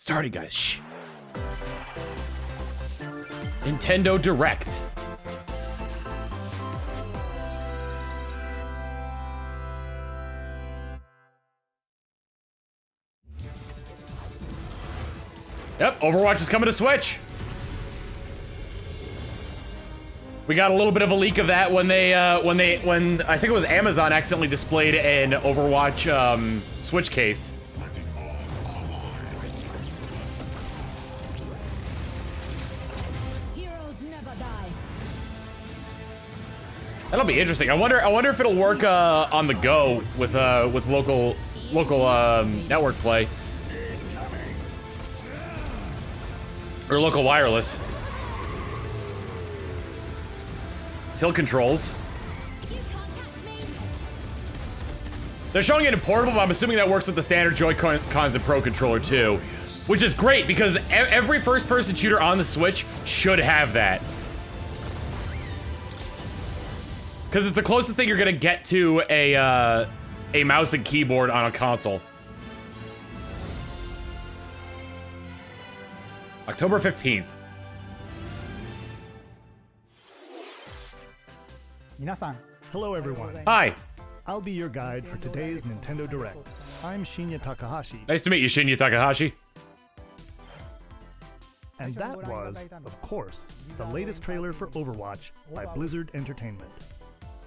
Starting, guys. Shh. Nintendo Direct. Yep, Overwatch is coming to Switch. We got a little bit of a leak of that when I think it was Amazon accidentally displayed an Overwatch Switch case. Heroes never die. That'll be interesting. I wonder if it'll work on the go with local network play or local wireless. Tilt controls. They're showing it in portable, but I'm assuming that works with the standard Joy-Cons and Pro Controller too, which is great because every first-person shooter on the Switch should have that. Because it's the closest thing you're gonna get to a mouse and keyboard on a console. October 15th. Hello everyone. Hi. I'll be your guide for today's Nintendo Direct. I'm Shinya Takahashi. Nice to meet you, Shinya Takahashi. And that was, of course, the latest trailer for Overwatch by Blizzard Entertainment.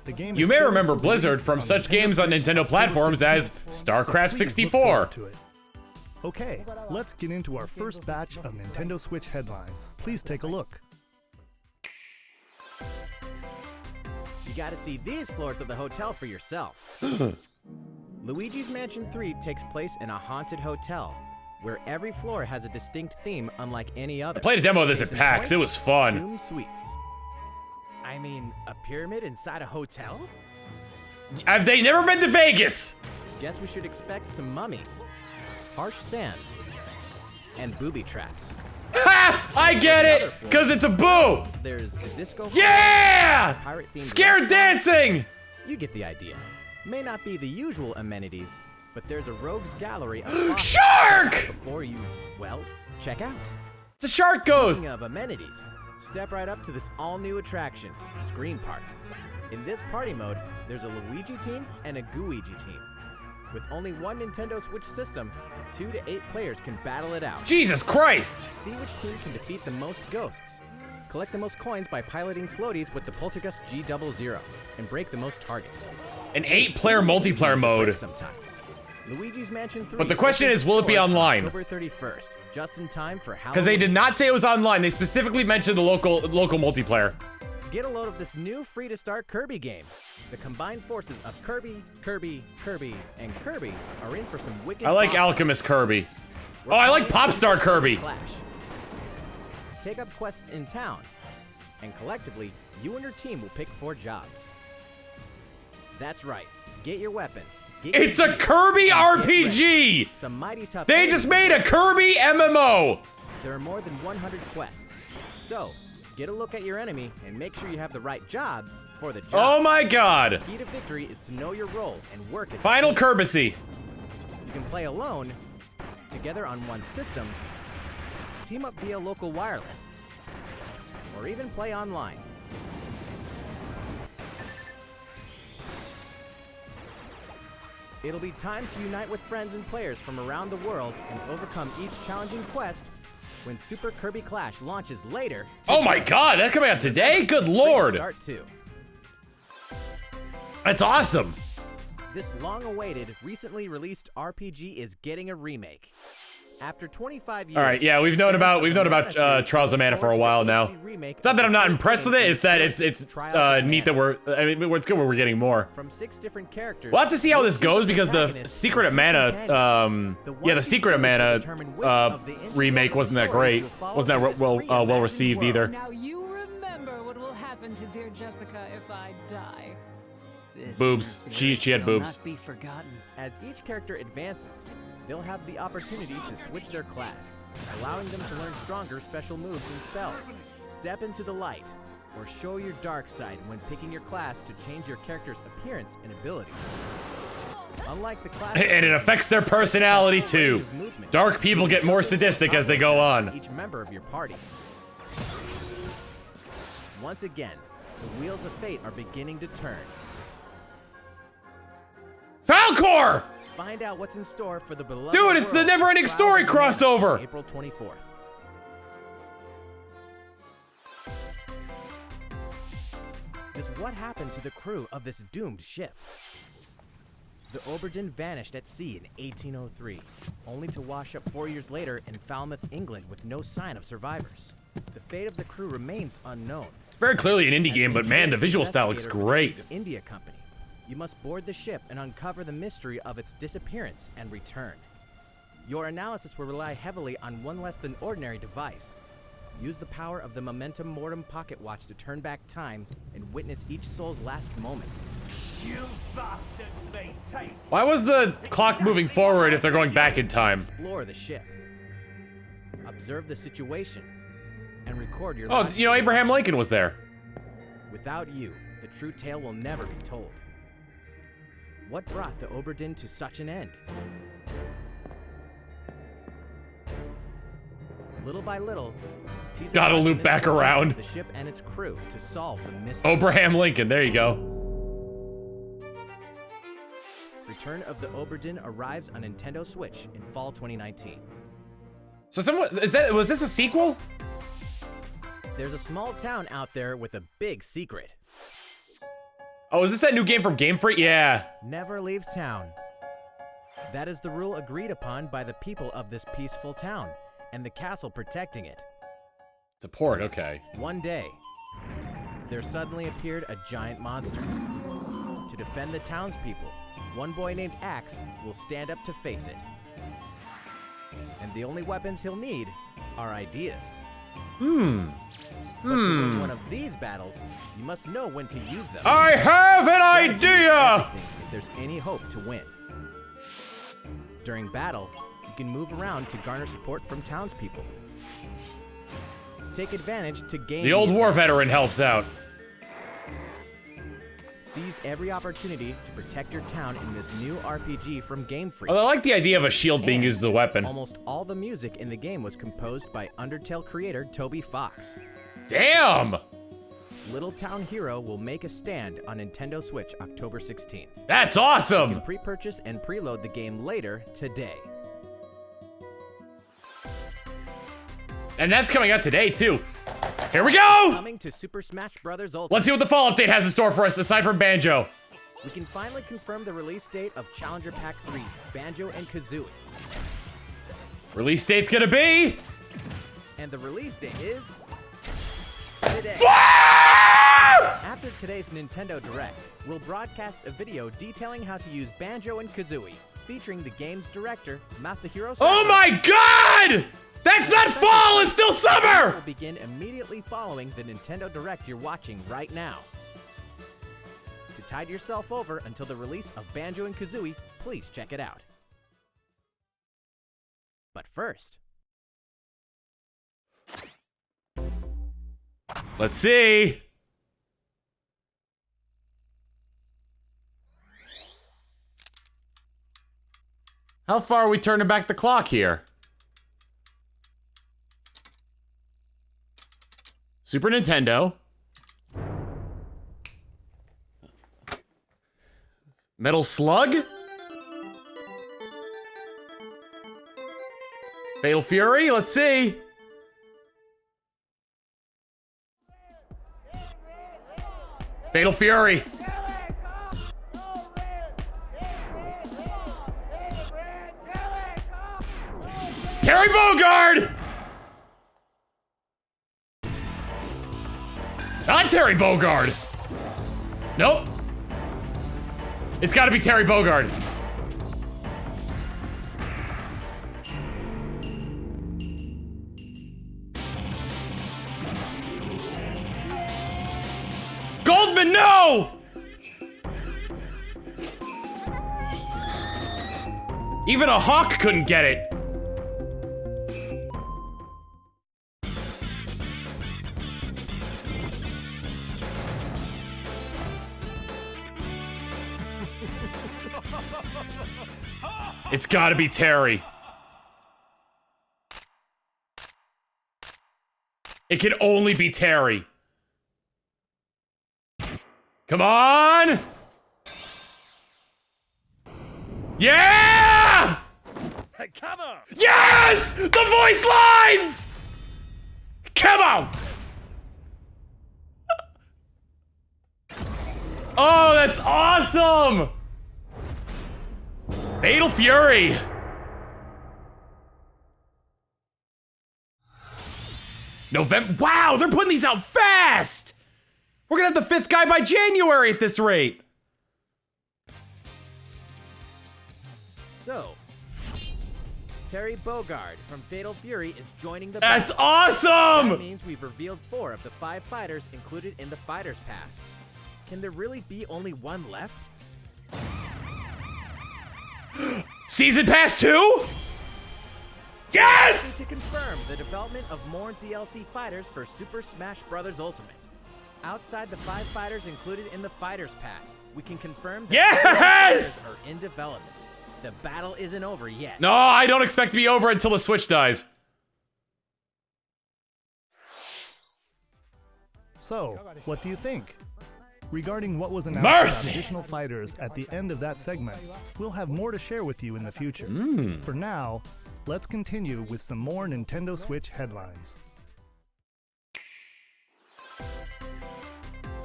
The game You may remember Blizzard from such games on Nintendo platforms as StarCraft 64. Okay, let's get into our first batch of Nintendo Switch headlines. Please take a look. You gotta see these floors of the hotel for yourself. Luigi's Mansion 3 takes place in a haunted hotel, where every floor has a distinct theme unlike any other. I played a demo of this at PAX. It was fun. Tomb Suites. I mean, a pyramid inside a hotel? Have they never been to Vegas? Guess we should expect some mummies, harsh sands, and booby traps. Ha! I get it! Because it's a boo! There's a disco. Yeah! Pirate-themed Scared restaurant. dancing! You get the idea. May not be the usual amenities, but there's a rogues gallery of Shark! before you, well, check out. It's a shark ghost! Speaking of amenities, step right up to this all-new attraction, Screen Park. In this party mode, there's a Luigi team and a Gooigi team. With only one Nintendo Switch system, 2 to 8 players can battle it out. Jesus Christ! See which team can defeat the most ghosts. Collect the most coins by piloting floaties with the Poltergust G00 and break the most targets. An 8-player multiplayer mode. Sometimes. Luigi's Mansion 3. But the question is, will it be online? October 31st, just in time for Halloween. Because they did not say it was online. They specifically mentioned the local multiplayer. Get a load of this new free-to-start Kirby game. The combined forces of Kirby, and Kirby are in for some wicked. I like boss Alchemist fights. Kirby. Oh, I like Popstar Kirby. Clash. Take up quests in town, and collectively, you and your team will pick 4 jobs. That's right. Get your weapons. It's a Kirby RPG! Some mighty tough. They just made a Kirby MMO! There are more than 100 quests. So, get a look at your enemy and make sure you have the right jobs for the job. Oh my god! The key to victory is to know your role and work as Final a team. Kirby. You can play alone, together on one system, team up via local wireless, or even play online. It'll be time to unite with friends and players from around the world and overcome each challenging quest when Super Kirby Clash launches later. Oh my god, that's coming out today? Good lord! Start 2. That's awesome! This long-awaited, recently released RPG is getting a remake. After 25 years. All right, yeah, we've known about Trials of Mana for a while now. It's not that I'm not impressed with it. It's that it's neat that it's good when we're getting more. From 6 different characters. We'll have to see how this goes because the Secret of Mana, the Secret of Mana remake wasn't that great. Wasn't that well received either. Now you remember what will happen to dear Jessica if I die. Boobs. She had boobs. Not be forgotten. As each character advances, they'll have the opportunity to switch their class, allowing them to learn stronger special moves and spells. Step into the light, or show your dark side when picking your class to change your character's appearance and abilities. Unlike the classic, And it affects their personality too. Dark people get more sadistic as they go on. each member of your party. Once again, the wheels of fate are beginning to turn. Falcor! Find out what's in store for the beloved Dude, it's the world Never-Ending of Story Trials of Mana, crossover! April 24th. Just what happened to the crew of this doomed ship? The Obra Dinn vanished at sea in 1803, only to wash up 4 years later in Falmouth, England, with no sign of survivors. The fate of the crew remains unknown. Very clearly an indie game, but man, the visual style looks Investigator for the great. East India Company. You must board the ship and uncover the mystery of its disappearance and return. Your analysis will rely heavily on one less than ordinary device. Use the power of the Momentum Mortem pocket watch to turn back time and witness each soul's last moment. Why was the clock moving forward if they're going back in time? Explore the ship. Observe the situation and record your Oh, logical you know, Abraham reactions. Lincoln was there. Without you, the true tale will never be told. What brought the Obra Dinn to such an end? Little by little, tease Gotta apart the loop back misfortunes around. of the ship and its crew to solve the mystery. Abraham Lincoln, there you go. Return of the Obra Dinn arrives on Nintendo Switch in fall 2019. So was this a sequel? There's a small town out there with a big secret. Oh, is this that new game from Game Freak? Yeah. Never leave town. That is the rule agreed upon by the people of this peaceful town and the castle protecting it. It's a port, okay. One day, there suddenly appeared a giant monster. To defend the townspeople, one boy named Axe will stand up to face it. And the only weapons he'll need are ideas. But to win one of these battles, you must know when to use them. I have an Strategy is idea! everything if there's any hope to win. During battle, you can move around to garner support from townspeople. Take advantage to gain The old war veteran helps out. Seize every opportunity to protect your town in this new RPG from Game Freak. I like the idea of a shield being And used as a weapon. Almost all the music in the game was composed by Undertale creator Toby Fox. Damn! Little Town Hero will make a stand on Nintendo Switch October 16th. That's You can awesome! pre-purchase and preload the game later today. And that's coming out today, too. Here we go! Coming to Super Smash Bros. Ultimate. Let's see what the fall update has in store for us, aside from Banjo. We can finally confirm the release date of Challenger Pack 3, Banjo and Kazooie. Release date's gonna be... And the release date is... today. After today's Nintendo Direct, we'll broadcast a video detailing how to use Banjo and Kazooie, featuring the game's director, Masahiro Oh Sakurai. my god! That's not fall, it's still Will summer! begin immediately following the Nintendo Direct you're watching right now. To tide yourself over until the release of Banjo and Kazooie, please check it out. But first, Let's see. How far are we turning back the clock here? Super Nintendo. Metal Slug? Fatal Fury? Let's see. Fatal Fury. Terry Bogard! Not Terry Bogard. Nope. It's gotta be Terry Bogard. Goldman, no! Even a hawk couldn't get it. It's gotta be Terry. It can only be Terry. Come on! Yeah! Come on! Yes! The voice lines! Come on! Oh, that's awesome! Fatal Fury! November. Wow, they're putting these out fast! We're gonna have the 5th guy by January at this rate. So, Terry Bogard from Fatal Fury is joining the That's battle. awesome! That means we've revealed 4 of the 5 fighters included in the Fighters Pass. Can there really be only one left? Season Pass 2? Yes! To confirm the development of more DLC fighters for Super Smash Bros. Ultimate. Outside the 5 fighters included in the Fighters Pass, we can confirm that Yes! fighters are in development. The battle isn't over yet. No, I don't expect to be over until the Switch dies. So, what do you think? Regarding what was announced Mercy! about additional fighters at the end of that segment, we'll have more to share with you in the future. For now, let's continue with some more Nintendo Switch headlines.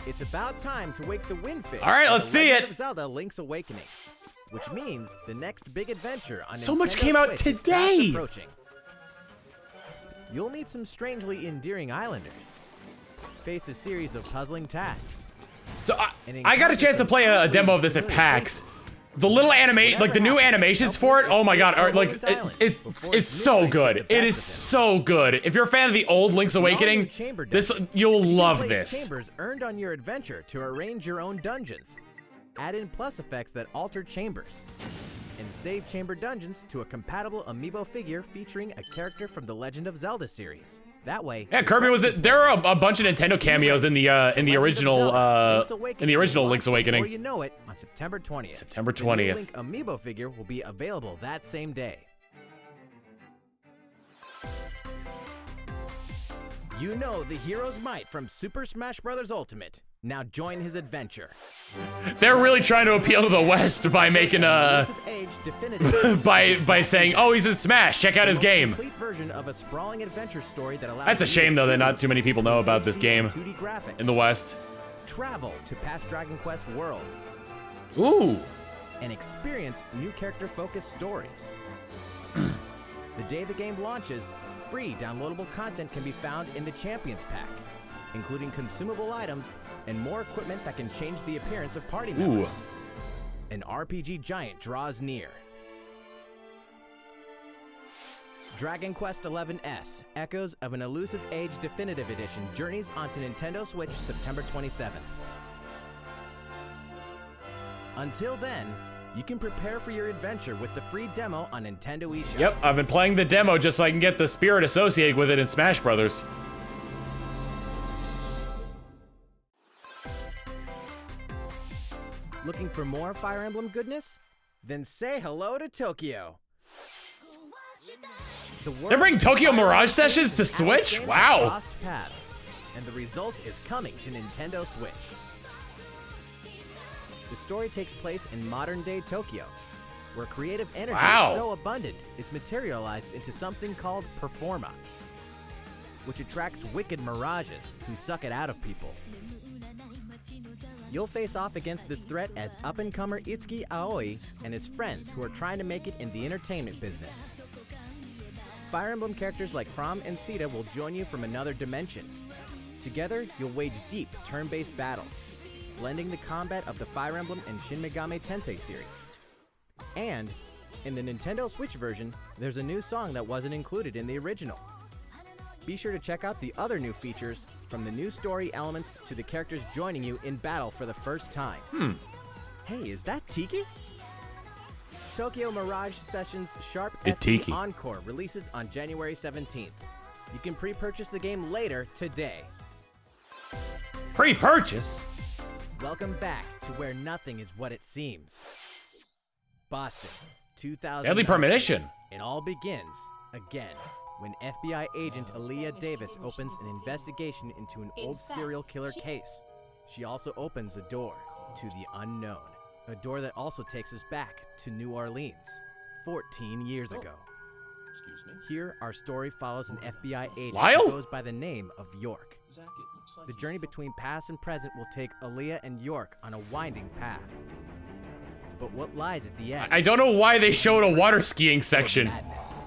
It's about time to wake the windfish. All right, for let's the see Legend it. of Zelda: Link's Awakening, which means the next big adventure on So much Nintendo came out Switch is fast today. approaching. You'll meet some strangely endearing islanders, face a series of puzzling tasks. So I got a chance to play a demo of this at PAX. The little like the new animations for it, oh my god, are like it's so good. It is so good. If you're a fan of the old Link's Awakening, you'll love this. Chambers earned on your adventure to arrange your own dungeons. Add in plus effects that alter chambers. And save chamber dungeons to a compatible amiibo figure featuring a character from the Legend of Zelda series. That way, Yeah, Kirby was it. There are a bunch of Nintendo cameos in the original Link's Awakening. Before you know it, on September 20th. September The new 20th. Link amiibo figure will be available that same day. You know the hero's might from Super Smash Bros. Ultimate. Now join his adventure. They're really trying to appeal to the West by making Age definitive by saying, "Oh, he's in Smash. Check out his game." complete version of a sprawling adventure story that allows That's a you to shame though that not choose too many people know about this 2D game and 2D graphics. in the West. Travel to past Dragon Quest worlds Ooh. and experience new character-focused stories. The day the game launches, free downloadable content can be found in the Champions Pack, including consumable items and more equipment that can change the appearance of party members. An RPG giant draws near. Dragon Quest XI, Echoes of an Elusive Age Definitive Edition journeys onto Nintendo Switch September 27th. Until then, you can prepare for your adventure with the free demo on Nintendo eShop. Yep, I've been playing the demo just so I can get the spirit associated with it in Smash Brothers. Looking for more Fire Emblem goodness? Then say hello to Tokyo. They're bringing Tokyo Mirage sessions to Switch? Wow. Crossed paths, and the result is coming to Nintendo Switch. The story takes place in modern-day Tokyo, where creative energy Wow. is so abundant it's materialized into something called Performa, which attracts wicked mirages who suck it out of people. You'll face off against this threat as up-and-comer Itsuki Aoi and his friends who are trying to make it in the entertainment business. Fire Emblem characters like Chrom and Sita will join you from another dimension. Together, you'll wage deep turn-based battles, blending the combat of the Fire Emblem and Shin Megami Tensei series. And, in the Nintendo Switch version, there's a new song that wasn't included in the original. Be sure to check out the other new features, from the new story elements to the characters joining you in battle for the first time. Hey, is that Tiki? Tokyo Mirage Sessions Sharp It FE Tiki. Encore releases on January 17th. You can pre-purchase the game later today. Pre-purchase? Welcome back to where nothing is what it seems. Boston, 2000. Deadly Premonition. It all begins again when FBI agent Aaliyah Davis opens an investigation into an old serial killer case. She also opens a door to the unknown, a door that also takes us back to New Orleans 14 years ago. Excuse me? Here, our story follows an FBI agent Lyle? who goes by the name of York. Zach, it looks like The journey between past and present will take Aaliyah and York on a winding path. But what lies at the end? I don't know why they showed a water skiing section. Madness.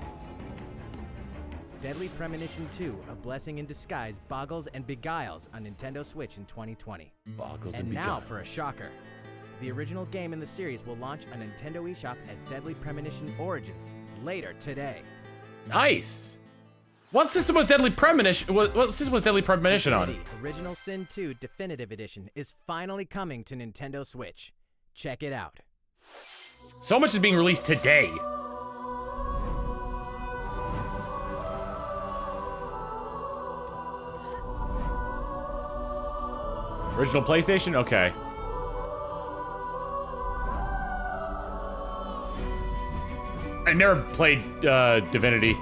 Deadly Premonition 2, A Blessing in Disguise, boggles and beguiles on Nintendo Switch in 2020. Boggles And and now beguiles. for a shocker. The original game in the series will launch on Nintendo eShop as Deadly Premonition Origins later today. Nice. What system was Deadly Premonition? What system was Deadly Premonition on? Divinity Original Sin 2 Definitive Edition is finally coming to Nintendo Switch. Check it out. So much is being released today. Original PlayStation? Okay. I never played Divinity,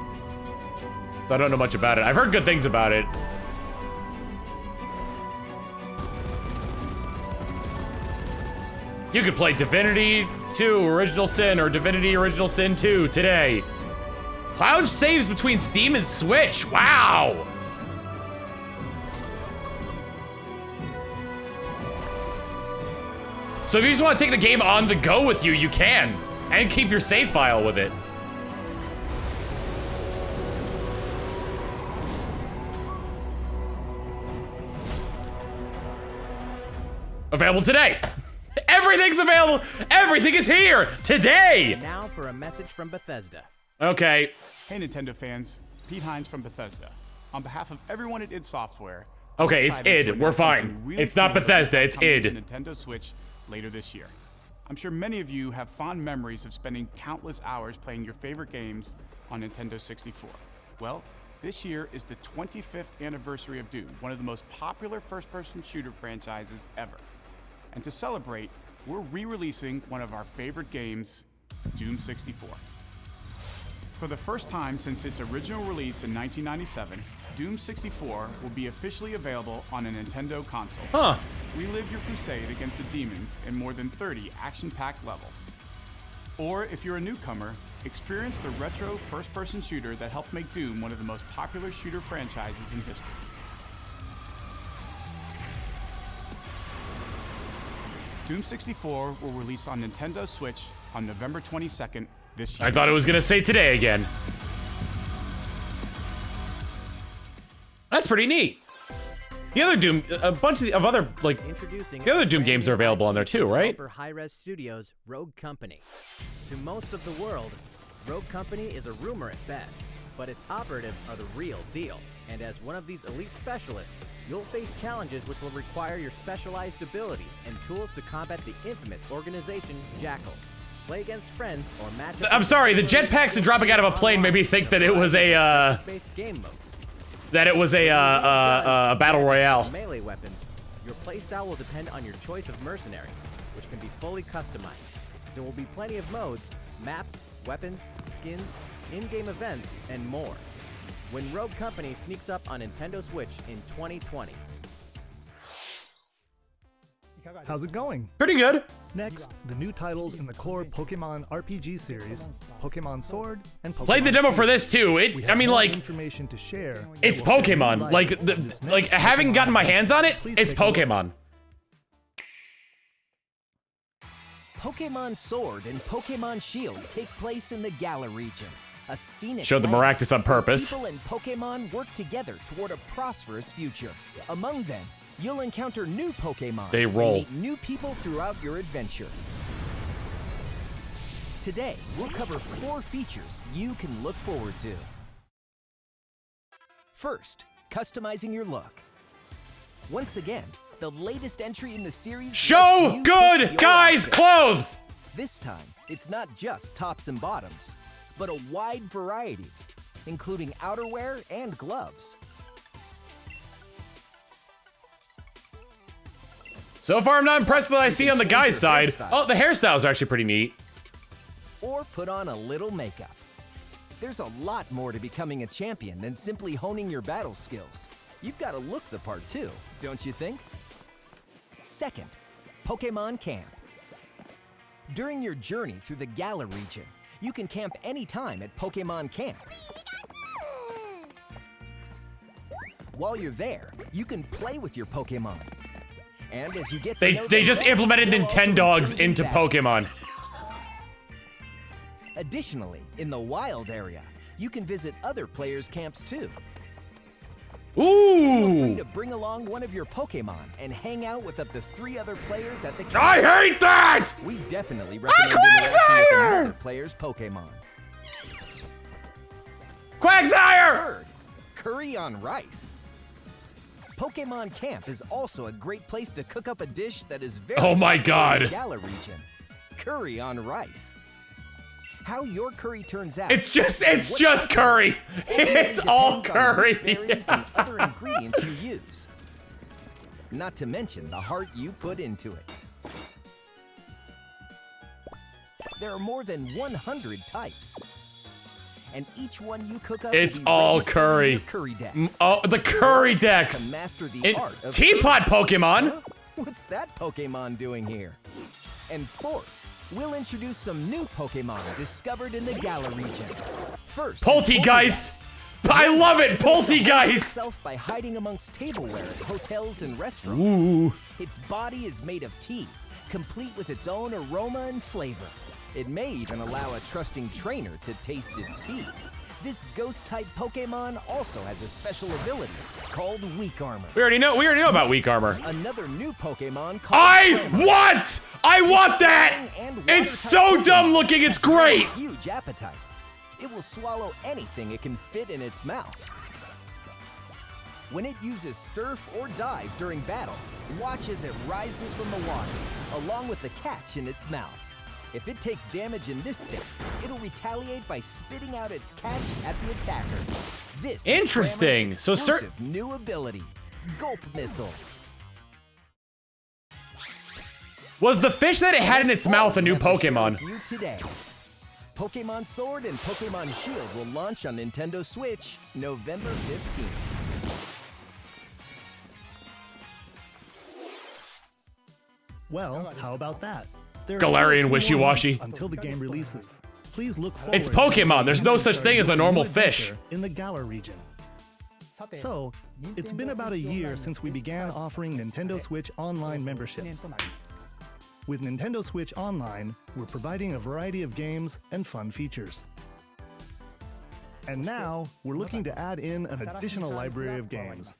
so I don't know much about it. I've heard good things about it. You could play Divinity 2 Original Sin or Divinity Original Sin 2 today. Cloud saves between Steam and Switch. Wow. So if you just want to take the game on the go with you, you can. And keep your save file with it. Available today. Everything's available. Everything is here today. Now for a message from Bethesda. Okay. Hey Nintendo fans, Pete Hines from Bethesda. On behalf of everyone at id Software, Okay, I'm it's excited to id. We're announce fine. something really It's not cool Bethesda, it's coming to id. Nintendo Switch later this year. I'm sure many of you have fond memories of spending countless hours playing your favorite games on Nintendo 64. Well, this year is the 25th anniversary of Doom, one of the most popular first-person shooter franchises ever. And to celebrate, we're re-releasing one of our favorite games, Doom 64. For the first time since its original release in 1997, Doom 64 will be officially available on a Nintendo console. Huh. Relive your crusade against the demons in more than 30 action-packed levels. Or if you're a newcomer, experience the retro first-person shooter that helped make Doom one of the most popular shooter franchises in history. Doom 64 will release on Nintendo Switch on November 22nd this year. I thought it was gonna say today again. That's pretty neat. The other Doom, a bunch of other, like, Introducing the other Doom games are available on there too, right? For Hi-Res Studios' Rogue Company. To most of the world, Rogue Company is a rumor at best, but its operatives are the real deal. And as one of these elite specialists, you'll face challenges which will require your specialized abilities and tools to combat the infamous organization Jackal. Play against friends or match up. I'm sorry, the jetpacks and dropping out of a plane made me think that it was a, based game modes. battle royale. Melee weapons. Your playstyle will depend on your choice of mercenary, which can be fully customized. There will be plenty of modes, maps, weapons, skins, in-game events, and more. When Rogue Company sneaks up on Nintendo Switch in 2020. How's it going? Pretty good. Next, the new titles in the core Pokemon RPG series, Pokemon Sword and Pokemon Played the demo for Shield. this too. We have I mean, more like, information to share. it's that will shed new Pokemon. light Like, on this like next having Pokemon gotten my hands on it, Please it's take a look. Pokemon. Pokemon Sword and Pokemon Shield take place in the Galar region, a scenic Showed the land Maractus on where purpose. People and Pokemon work together toward a prosperous future. Among them, you'll encounter new Pokemon They and roll. meet new people throughout your adventure. Today, we'll cover 4 features you can look forward to. First, customizing your look. Once again, the latest entry in the series lets Show you good pick your guys outfit. clothes. This time, it's not just tops and bottoms, but a wide variety, including outerwear and gloves. So far, I'm not impressed with what I see on the guy's side. Oh, the hairstyles are actually pretty neat. or put on a little makeup. There's a lot more to becoming a champion than simply honing your battle skills. You've got to look the part too, don't you think? Second, Pokémon Camp. During your journey through the Galar region, you can camp anytime at Pokémon Camp. While you're there, you can play with your Pokémon. And as you get to know They them just better, implemented you'll also Nintendogs improve into that. Pokemon. Additionally, in the wild area, you can visit other players' camps too. Feel free Ooh! to bring along one of your Pokémon and hang out with up to 3 other players at the camp. I hate that! We definitely recommend interacting with another player's Pokémon. Quagsire! Third, curry on rice. Pokémon Camp is also a great place to cook up a dish that is very Oh my popular in the God. Galar region. Curry on rice. How your curry turns out. It's just what curry. ultimately It's all depends on curry. which berries and other ingredients you use. Not to mention the heart you put into it. There are more than 100 types. And each one you cook up It's will be all registered in curry. your curry decks. Oh, the curry To decks. master the And art of Teapot Pokemon. Huh? What's that Pokemon doing here? And fourth, we'll introduce some new Pokemon discovered in the Galar region. First, is Poltegeist. I love it, Poltegeist. itself by hiding amongst tableware at hotels and restaurants. Ooh. Its body is made of tea, complete with its own aroma and flavor. It may even allow a trusting trainer to taste its tea. This ghost-type Pokemon also has a special ability called Weak Armor. We already know about weak armor. Another new Pokemon called I Premonition. want that. It's so dumb looking. It's great. Huge appetite. It will swallow anything it can fit in its mouth. When it uses Surf or Dive during battle, watch as it rises from the water, along with the catch in its mouth. If it takes damage in this state, it'll retaliate by spitting out its catch at the attacker. This Interesting. is So exclusive new ability, Gulp Missile. Was the fish that it had in its mouth a new All we have to share Pokemon? with you today. Pokemon Sword and Pokemon Shield will launch on Nintendo Switch November 15th. Well, how about that? There are Galarian still 2 more wishy-washy. months until the game releases. Please look forward. It's to Pokemon. There's no such thing as a normal new fish. adventure in the Galar region. So, it's been about a year since we began offering Nintendo Switch Online memberships. With Nintendo Switch Online, we're providing a variety of games and fun features. And now, we're looking to add in an additional library of games.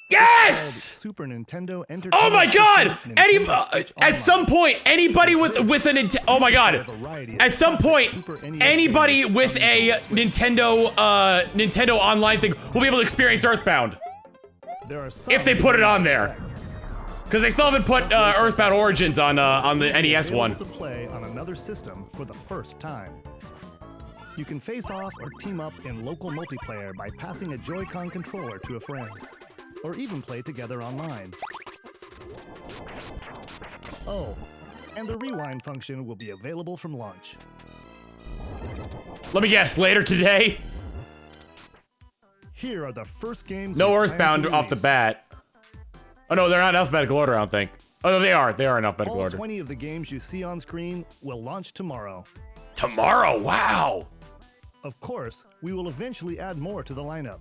Yes! Super Nintendo Entertainment Oh my God! System, Any Nintendo Switch at Online. some point, anybody with a Nintendo. Oh my God! At some point, anybody with a Nintendo Nintendo Online thing will be able to experience Earthbound There are some if they put it on you there. expect. Because they still haven't put Earthbound Origins on the NES one. Available to play on another system for the first time. You can face off or team up in local multiplayer by passing a Joy-Con controller to a friend, or even play together online. Oh, and the rewind function will be available from launch. Let me guess. Later today. Here are the first games. No we plan Earthbound to off the release. bat. Oh no, they're not in alphabetical order. I don't think. Oh no, they are. They are in alphabetical All order. 20 of the games you see on screen will launch tomorrow. Tomorrow. Wow. Of course, we will eventually add more to the lineup.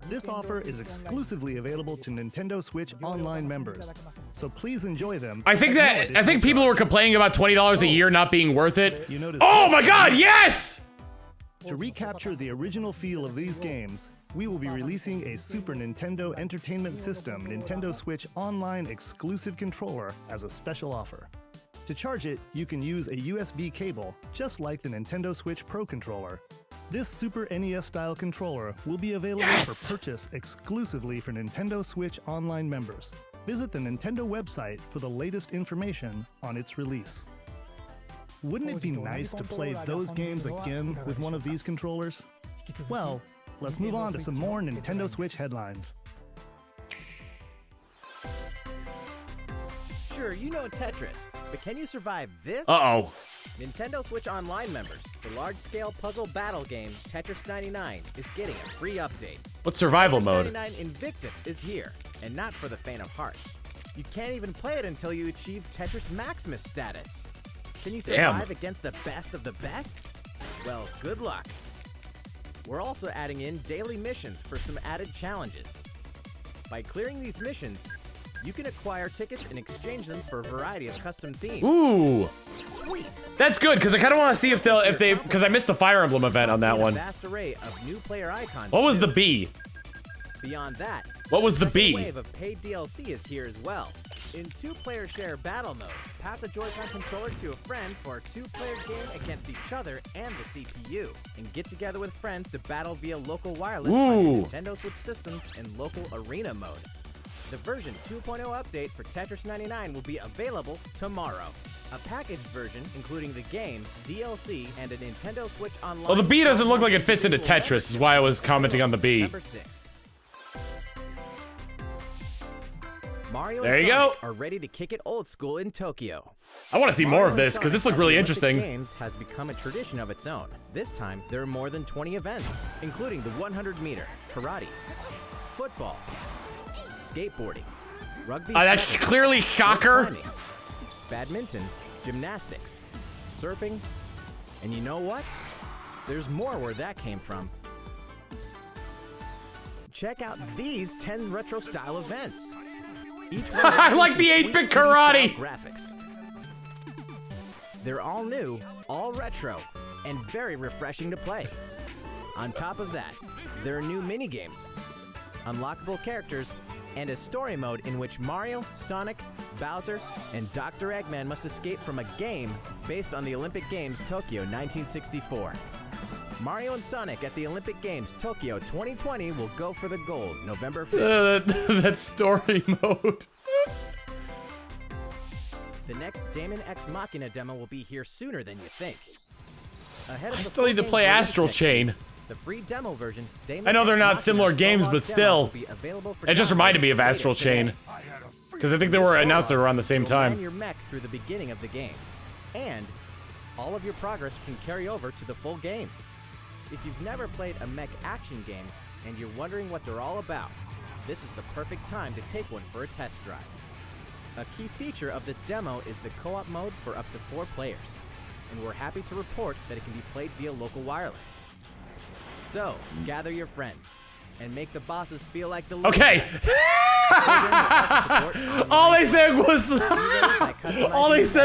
This offer is exclusively available to Nintendo Switch Online members, so please enjoy them. I think people were complaining about $20 a year not being worth it. You notice Oh this? my God! Yes. To recapture the original feel of these games, we will be releasing a Super Nintendo Entertainment System Nintendo Switch Online exclusive controller as a special offer. To charge it, you can use a USB cable, just like the Nintendo Switch Pro controller. This Super NES-style controller will be available Yes! for purchase exclusively for Nintendo Switch Online members. Visit the Nintendo website for the latest information on its release. Wouldn't it be nice to play those games again with one of these controllers? Well, let's move on to some more Nintendo Switch headlines. Sure, you know Tetris, but can you survive this? Uh-oh. Nintendo Switch Online members, the large-scale puzzle battle game Tetris 99 is getting a free update. What's survival Tetris mode? 99 Invictus is here, and not for the faint of heart. You can't even play it until you achieve Tetris Maximus status. Can you survive against the best of the best? Well, good luck. We're also adding in daily missions for some added challenges. By clearing these missions, you can acquire tickets and exchange them for a variety of custom themes. Ooh. Sweet. That's good, because I kind of want to see if they, because I missed the Fire Emblem event on that one. A vast array of new player icons. What was the B? Beyond that, What was the second B? wave of paid DLC is here as well. In two-player share battle mode, pass a Joy-Con controller to a friend for a two-player game against each other and the CPU, and get together with friends to battle via local wireless on Nintendo Switch systems in local arena mode. The version 2.0 update for Tetris 99 will be available tomorrow. A packaged version, including the game, DLC, and a Nintendo Switch Online... Well, the B doesn't look like it fits into Tetris, is why I was commenting on the B. September 6th. Mario There and you Sonic go. are ready to kick it old school in Tokyo. I want to see more Mario of and this, because this Sonic looked really at the Olympic interesting. Games has become a tradition of its own. This time, there are more than 20 events, including the 100-meter, karate, football, skateboarding, rugby, That's sevens, clearly rope soccer. climbing, badminton, gymnastics, surfing, and you know what? There's more where that came from. Check out these 10 retro-style events. Each one I like the features 8-bit sweet 2D karate. style graphics. They're all new, all retro, and very refreshing to play. On top of that, there are new mini-games, unlockable characters, and a story mode in which Mario, Sonic, Bowser, and Dr. Eggman must escape from a game based on the Olympic Games Tokyo 1964. Mario and Sonic at the Olympic Games Tokyo 2020 will go for the gold November 5th. That story mode. The next Daemon X Machina demo will be here sooner than you think. Ahead of I the still full need to game's play release Astral next Chain. week, the free demo version, Daemon I know they're X not Machina similar games, prologue but demo still. will be available for It just download reminded me of later Astral today. Chain. Because I think they were announced around the same You'll land time. your mech through the beginning of the game, and all of your progress can carry over to the full game. If you've never played a mech action game and you're wondering what they're all about, this is the perfect time to take one for a test drive. A key feature of this demo is the co-op mode for up to 4 players, and we're happy to report that it can be played via local wireless. So, gather your friends and make the bosses feel like the Okay. All they said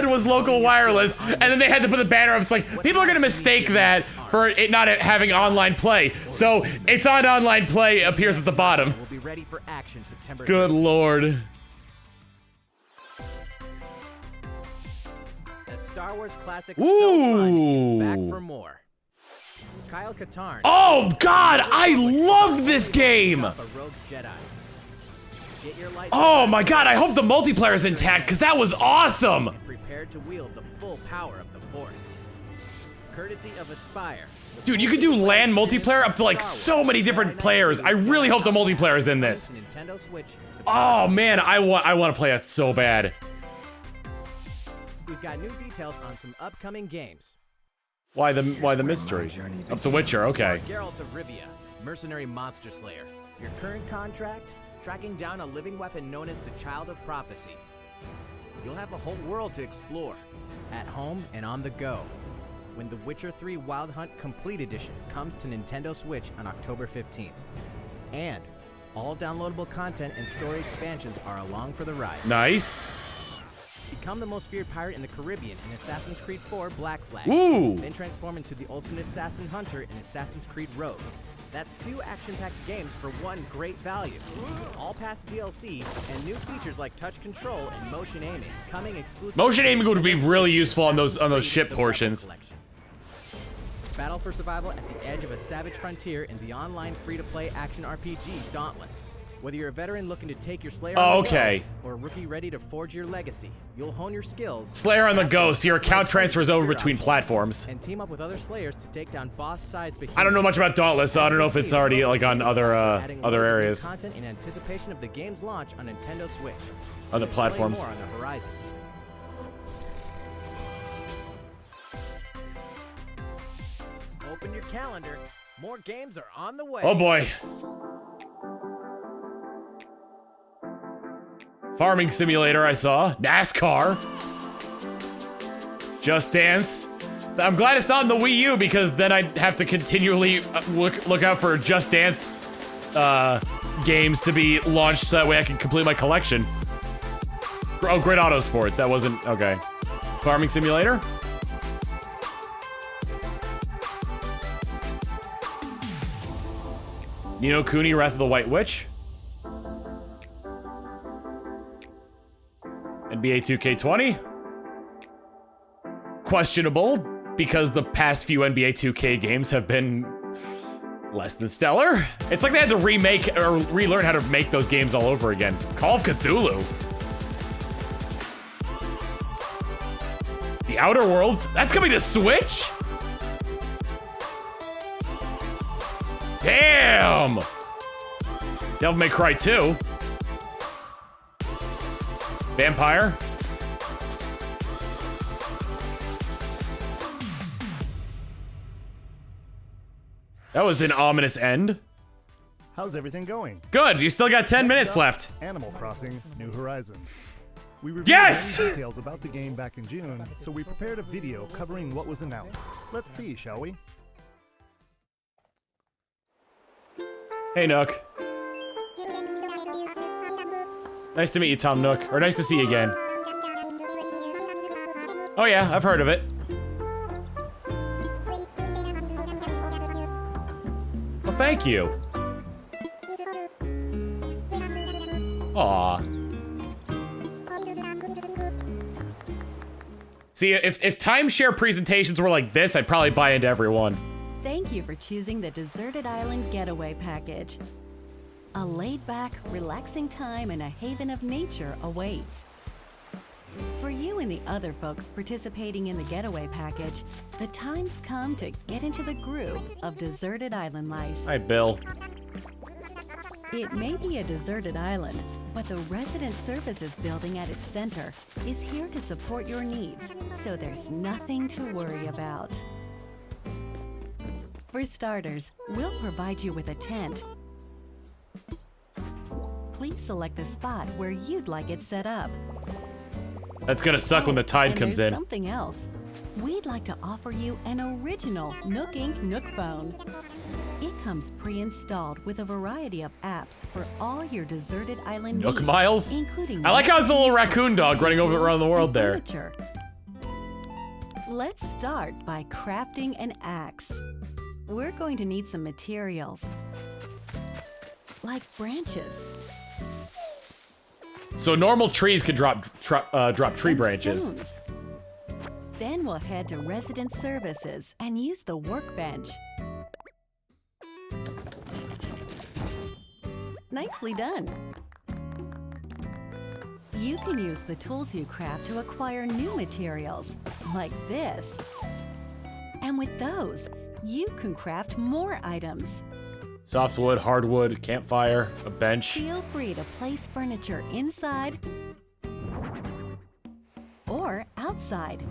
was local wireless, and then they had to put the banner up. It's like people are gonna mistake that for it not having online play. So it's on online play. Appears at the bottom. We'll be ready for action September Good 13th. lord. A Star Wars classic so fun, it's back Ooh. for more. Kyle Katarn. Oh god, I love this game. A rogue Jedi. Get your lightsaber Oh my god, I hope the multiplayer is intact because that was awesome. and prepare to wield the full power of the Force. Courtesy of Aspire. Dude, you can do LAN multiplayer up to like so many different players. I really hope the multiplayer is in this. Nintendo Switch. Oh man, I want to play that so bad. We've got new details on some upcoming games. Why the mystery? Up the Witcher, okay. Geralt of Rivia, mercenary monster slayer. Your current contract? Tracking down a living weapon known as the Child of Prophecy. You'll have a whole world to explore, at home and on the go, when The Witcher 3 Wild Hunt Complete Edition comes to Nintendo Switch on October 15th. And all downloadable content and story expansions are along for the ride. Nice. Become the most feared pirate in the Caribbean in Assassin's Creed 4 Black Flag. Ooh. Then transform into the ultimate assassin hunter in Assassin's Creed Rogue. That's 2 action-packed games for one great value. All past DLC and new features like touch control and motion aiming coming exclusively. Motion aiming would be really useful on those ship portions. Battle for survival at the edge of a savage frontier in the online free-to-play action RPG Dauntless. Whether you're a veteran looking to take your Slayer on the Okay. go, or a rookie ready to forge your legacy, you'll hone your skills. Slayer on the go, so your account transfers over between platforms. And team up with other Slayers to take down boss-sized behemoths. I don't know much about Dauntless, so I don't know if it's already like on other Adding loads of new areas, content in anticipation of the game's launch on Nintendo Switch. other There's plenty platforms. more on the horizon. calendar. More games are on the way. Oh boy. Farming Simulator I saw. NASCAR. Just Dance. I'm glad it's not in the Wii U because then I'd have to continually look out for Just Dance games to be launched so that way I can complete my collection. Oh, Grid Auto Sports. That wasn't... Okay. Farming Simulator? Ni no Kuni, Wrath of the White Witch? NBA 2K20? Questionable, because the past few NBA 2K games have been less than stellar. It's like they had to remake or relearn how to make those games all over again. Call of Cthulhu. The Outer Worlds? That's coming to Switch? Damn! Devil May Cry 2. Vampire. That was an ominous end. How's everything going? Good, you still got 10 minutes left. Animal Crossing: New Horizons. We reviewed Yes! many details about the game back in June, so we prepared a video covering what was announced. Let's see, shall we? Hey, Nook. Nice to meet you, Tom Nook. Or nice to see you again. Oh yeah, I've heard of it. Well, thank you. Aw. See, if timeshare presentations were like this, I'd probably buy into every one. Thank you for choosing the Deserted Island Getaway Package. A laid-back, relaxing time in a haven of nature awaits. For you and the other folks participating in the Getaway Package, the time's come to get into the groove of deserted island life. Hi, Bill. It may be a deserted island, but the Resident Services building at its center is here to support your needs, so there's nothing to worry about. For starters, we'll provide you with a tent. Please select the spot where you'd like it set up. That's gonna suck when the tide And comes there's in. Something else. We'd like to offer you an original Nook Inc. Nook phone. It comes pre-installed with a variety of apps for all your deserted island Nook needs, Miles? including I like how it's a little recipes, raccoon dog running over around the world and there. furniture. Let's start by crafting an axe. We're going to need some materials, like branches. So normal trees can drop tree and branches. stones. Then we'll head to Resident Services and use the workbench. Nicely done. You can use the tools you craft to acquire new materials, like this. And with those, you can craft more items. Softwood, hardwood, campfire, a bench. Feel free to place furniture inside or outside.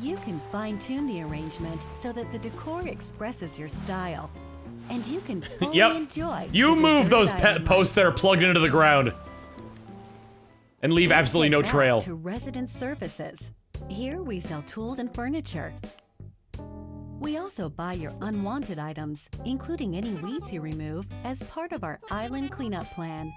You can fine-tune the arrangement so that the decor expresses your style. And you can fully Yep. enjoy You the move those deserted island posts that are plugged into the ground. And leave absolutely no Head back trail. to Resident Services. Here we sell tools and furniture. We also buy your unwanted items, including any weeds you remove, as part of our island cleanup plan.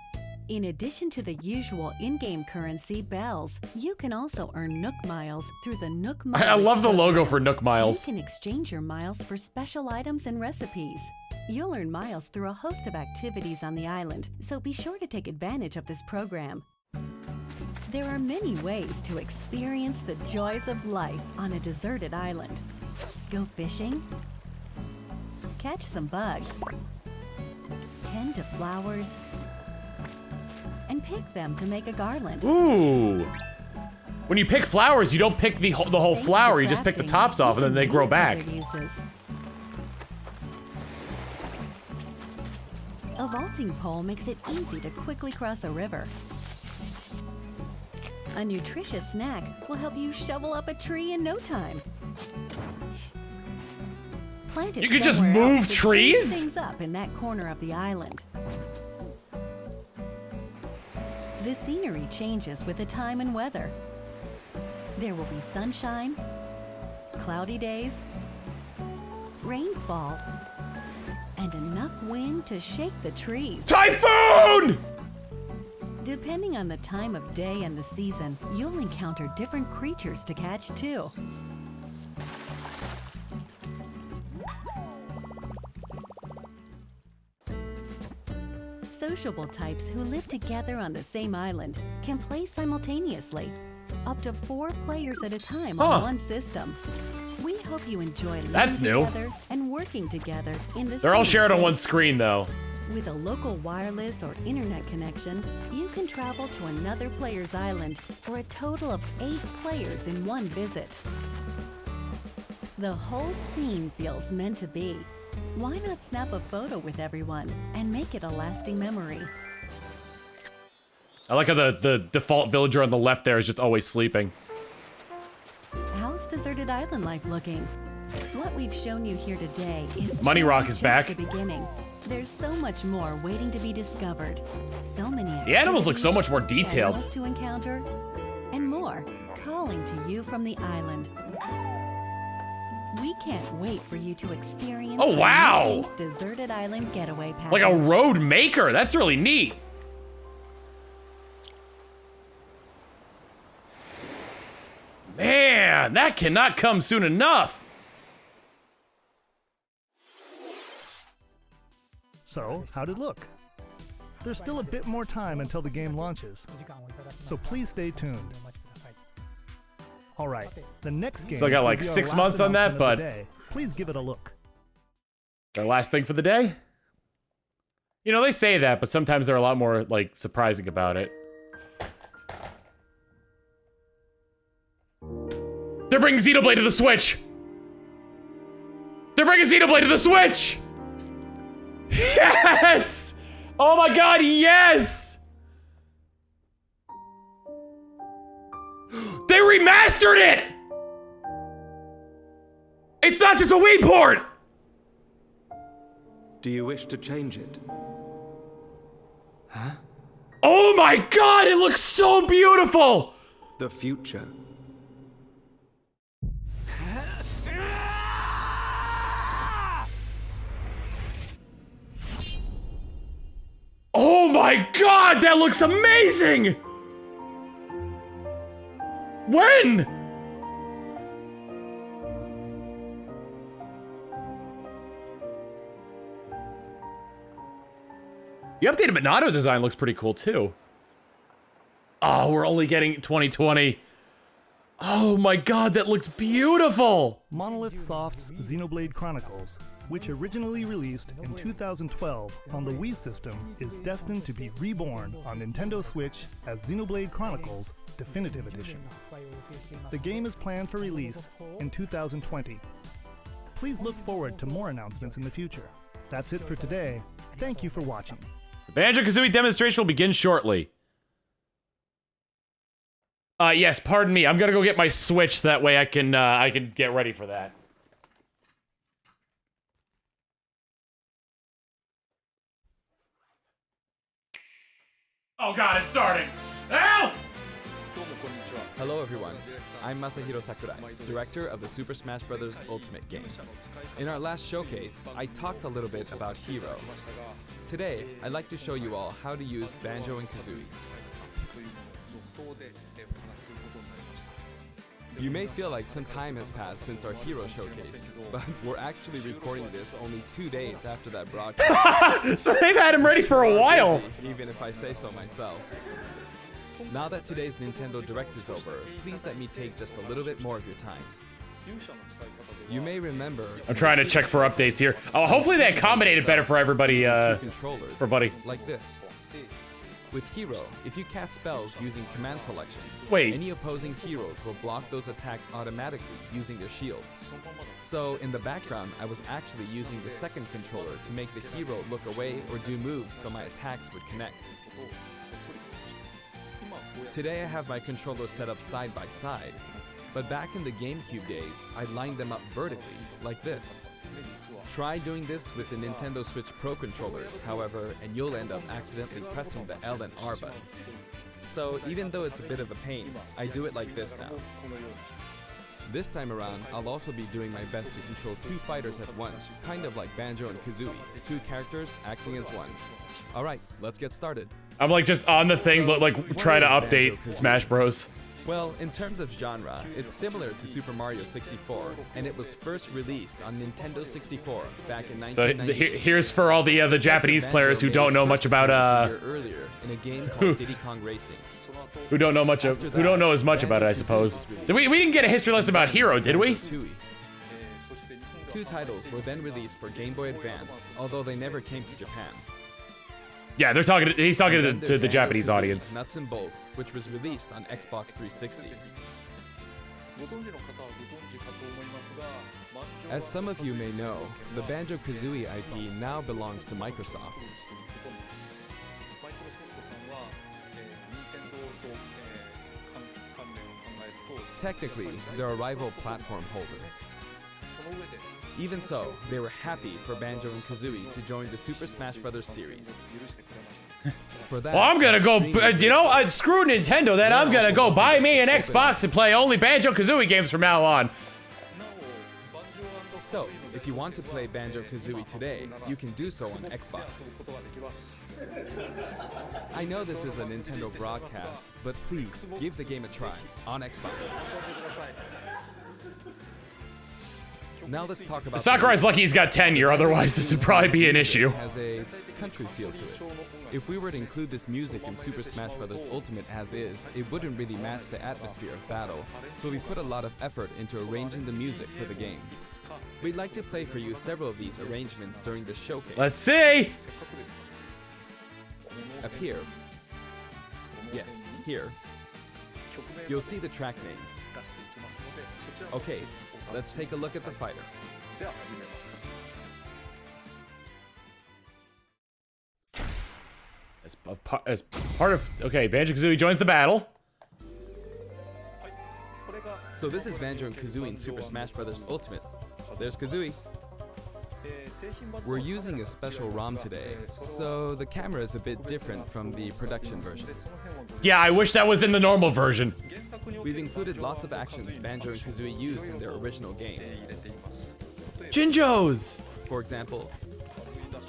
In addition to the usual in-game currency, bells, you can also earn Nook Miles through the Nook Miles. I love the logo program. for Nook Miles. You can exchange your miles for special items and recipes. You'll earn miles through a host of activities on the island, so be sure to take advantage of this program. There are many ways to experience the joys of life on a deserted island. Go fishing, catch some bugs, tend to flowers, and pick them to make a garland. Ooh. When you pick flowers, you don't pick the whole Thanks flower, to you just pick the crafting, tops off and you then they can grow use back. other uses. A vaulting pole makes it easy to quickly cross a river. A nutritious snack will help you shovel up a tree in no time. Plant it You could just somewhere move else to change trees? things up in that corner of the island. The scenery changes with the time and weather. There will be sunshine, cloudy days, rainfall, and enough wind to shake the trees. Typhoon! Depending on the time of day and the season, you'll encounter different creatures to catch too. Sociable types who live together on the same island can play simultaneously, up to 4 players at a time on one system. We hope you enjoy living That's new. together and working together in the They're all same shared on one space. screen, though. With a local wireless or internet connection, you can travel to another player's island for a total of 8 players in one visit. The whole scene feels meant to be. Why not snap a photo with everyone and make it a lasting memory? I like how the default villager on the left there is just always sleeping. How's Deserted Island life looking? What we've shown you here today is Money Rock just is back. the beginning. There's so much more waiting to be discovered. So many The animals look so much more activities, detailed. animals to encounter, and more calling to you from the island. We can't wait for you to experience Oh, the wow. unique Deserted Island getaway package. Like a road maker. That's really neat. Man, that cannot come soon enough. So, how'd it look? There's still a bit more time until the game launches, so please stay tuned. Alright, the next game Still got like will be our 6 last months on that, announcement of the but day. Please give it a look. our last thing for the day? You know, they say that, but sometimes they're a lot more, like, surprising about it. They're bringing Xenoblade to the Switch! They're bringing Xenoblade to the Switch! Yes! Oh my god, yes! They remastered it! It's not just a Wii port! Do you wish to change it? Huh? Oh my god, it looks so beautiful! The future. Oh my god, that looks amazing! When? The updated Monado design looks pretty cool too. Oh, we're only getting 2020. Oh my god, that looks beautiful! Monolith Soft's Xenoblade Chronicles, which originally released in 2012 on the Wii system, is destined to be reborn on Nintendo Switch as Xenoblade Chronicles Definitive Edition. The game is planned for release in 2020. Please look forward to more announcements in the future. That's it for today. Thank you for watching. The Banjo-Kazooie demonstration will begin shortly. Yes, pardon me. I'm gonna go get my Switch, that way I can get ready for that. Oh god, it's starting! Help! Hello everyone, I'm Masahiro Sakurai, director of the Super Smash Bros. Ultimate game. In our last showcase, I talked a little bit about Hero. Today, I'd like to show you all how to use Banjo and Kazooie. You may feel like some time has passed since our Hero showcase, but we're actually recording this only 2 days after that broadcast. So they've had him ready for a while! Busy, even if I say so myself. Now that today's Nintendo Direct is over, please let me take just a little bit more of your time. You may remember... I'm trying to check for updates here. Oh, hopefully they accommodated better for everybody, controllers for Buddy. Like this. With Hero, if you cast spells using command selection, Wait. any opposing heroes will block those attacks automatically using their shield. So in the background, I was actually using the second controller to make the hero look away or do moves so my attacks would connect. Today I have my controllers set up side by side, but back in the GameCube days, I lined them up vertically, like this. Try doing this with the Nintendo Switch Pro controllers, however, and you'll end up accidentally pressing the L and R buttons. So even though it's a bit of a pain, I do it like this now. This time around, I'll also be doing my best to control two fighters at once, kind of like Banjo and Kazooie, two characters acting as one. Alright, let's get started. I'm like just on the thing, but like trying to update Smash Bros. Well, in terms of genre, it's similar to Super Mario 64, and it was first released on Nintendo 64 back in 1990. So here's for all the Japanese players who don't know much about earlier in a game called Diddy Kong Racing. Who don't know as much about it, I suppose. We didn't get a history lesson about Hero, did we? Two titles were then released for Game Boy Advance, although they never came to Japan. Yeah, they're talking. He's talking to the Japanese audience. Nuts and Bolts, which was released on Xbox 360. As some of you may know, the Banjo-Kazooie IP now belongs to Microsoft. Technically, they're a rival platform holder. Even so, they were happy for Banjo and Kazooie to join the Super Smash Bros. Series. For that, well, I'm gonna go, screw Nintendo then. I'm gonna go buy me an Xbox and play only Banjo-Kazooie games from now on. So, if you want to play Banjo-Kazooie today, you can do so on Xbox. I know this is a Nintendo broadcast, but please give the game a try on Xbox. Now let's talk about Sakurai's lucky he's got tenure, otherwise this would probably be an issue. Has a country feel to it. If we were to include this music in Super Smash Bros. Ultimate as is, it wouldn't really match the atmosphere of battle, so we put a lot of effort into arranging the music for the game. We'd like to play for you several of these arrangements during the showcase. Let's see! Up here. Yes, here. You'll see the track names. Okay, let's take a look at the fighter. As part of... Okay, Banjo-Kazooie joins the battle. So this is Banjo and Kazooie in Super Smash Bros. Ultimate. There's Kazooie. We're using a special ROM today, so the camera is a bit different from the production version. Yeah, I wish that was in the normal version. We've included lots of actions Banjo and Kazooie use in their original game. Jinjos! For example,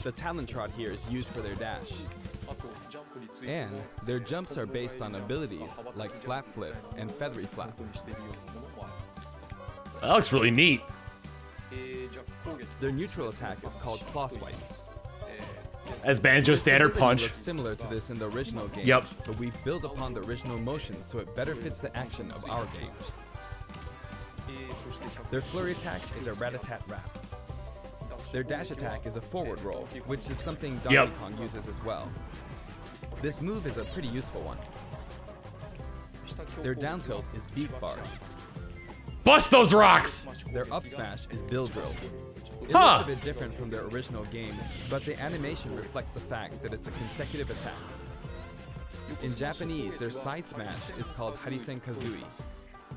the talent trot here is used for their dash. And their jumps are based on abilities like Flap Flip and Feathery Flap. That looks really neat. Their neutral attack is called Claw Swipe. As Banjo's standard punch. Looks similar to this in the original game, yep. But we've built upon the original motion so it better fits the action of our game. Their flurry attack is a rat-a-tat-rap. Their dash attack is a forward roll, which is something Donkey Kong uses as well. This move is a pretty useful one. Their down tilt is Beak Barge. Bust those rocks! Their up smash is Bill Drill. It looks a bit different from their original games, but the animation reflects the fact that it's a consecutive attack. In Japanese, their side smash is called Harisen Kazooie.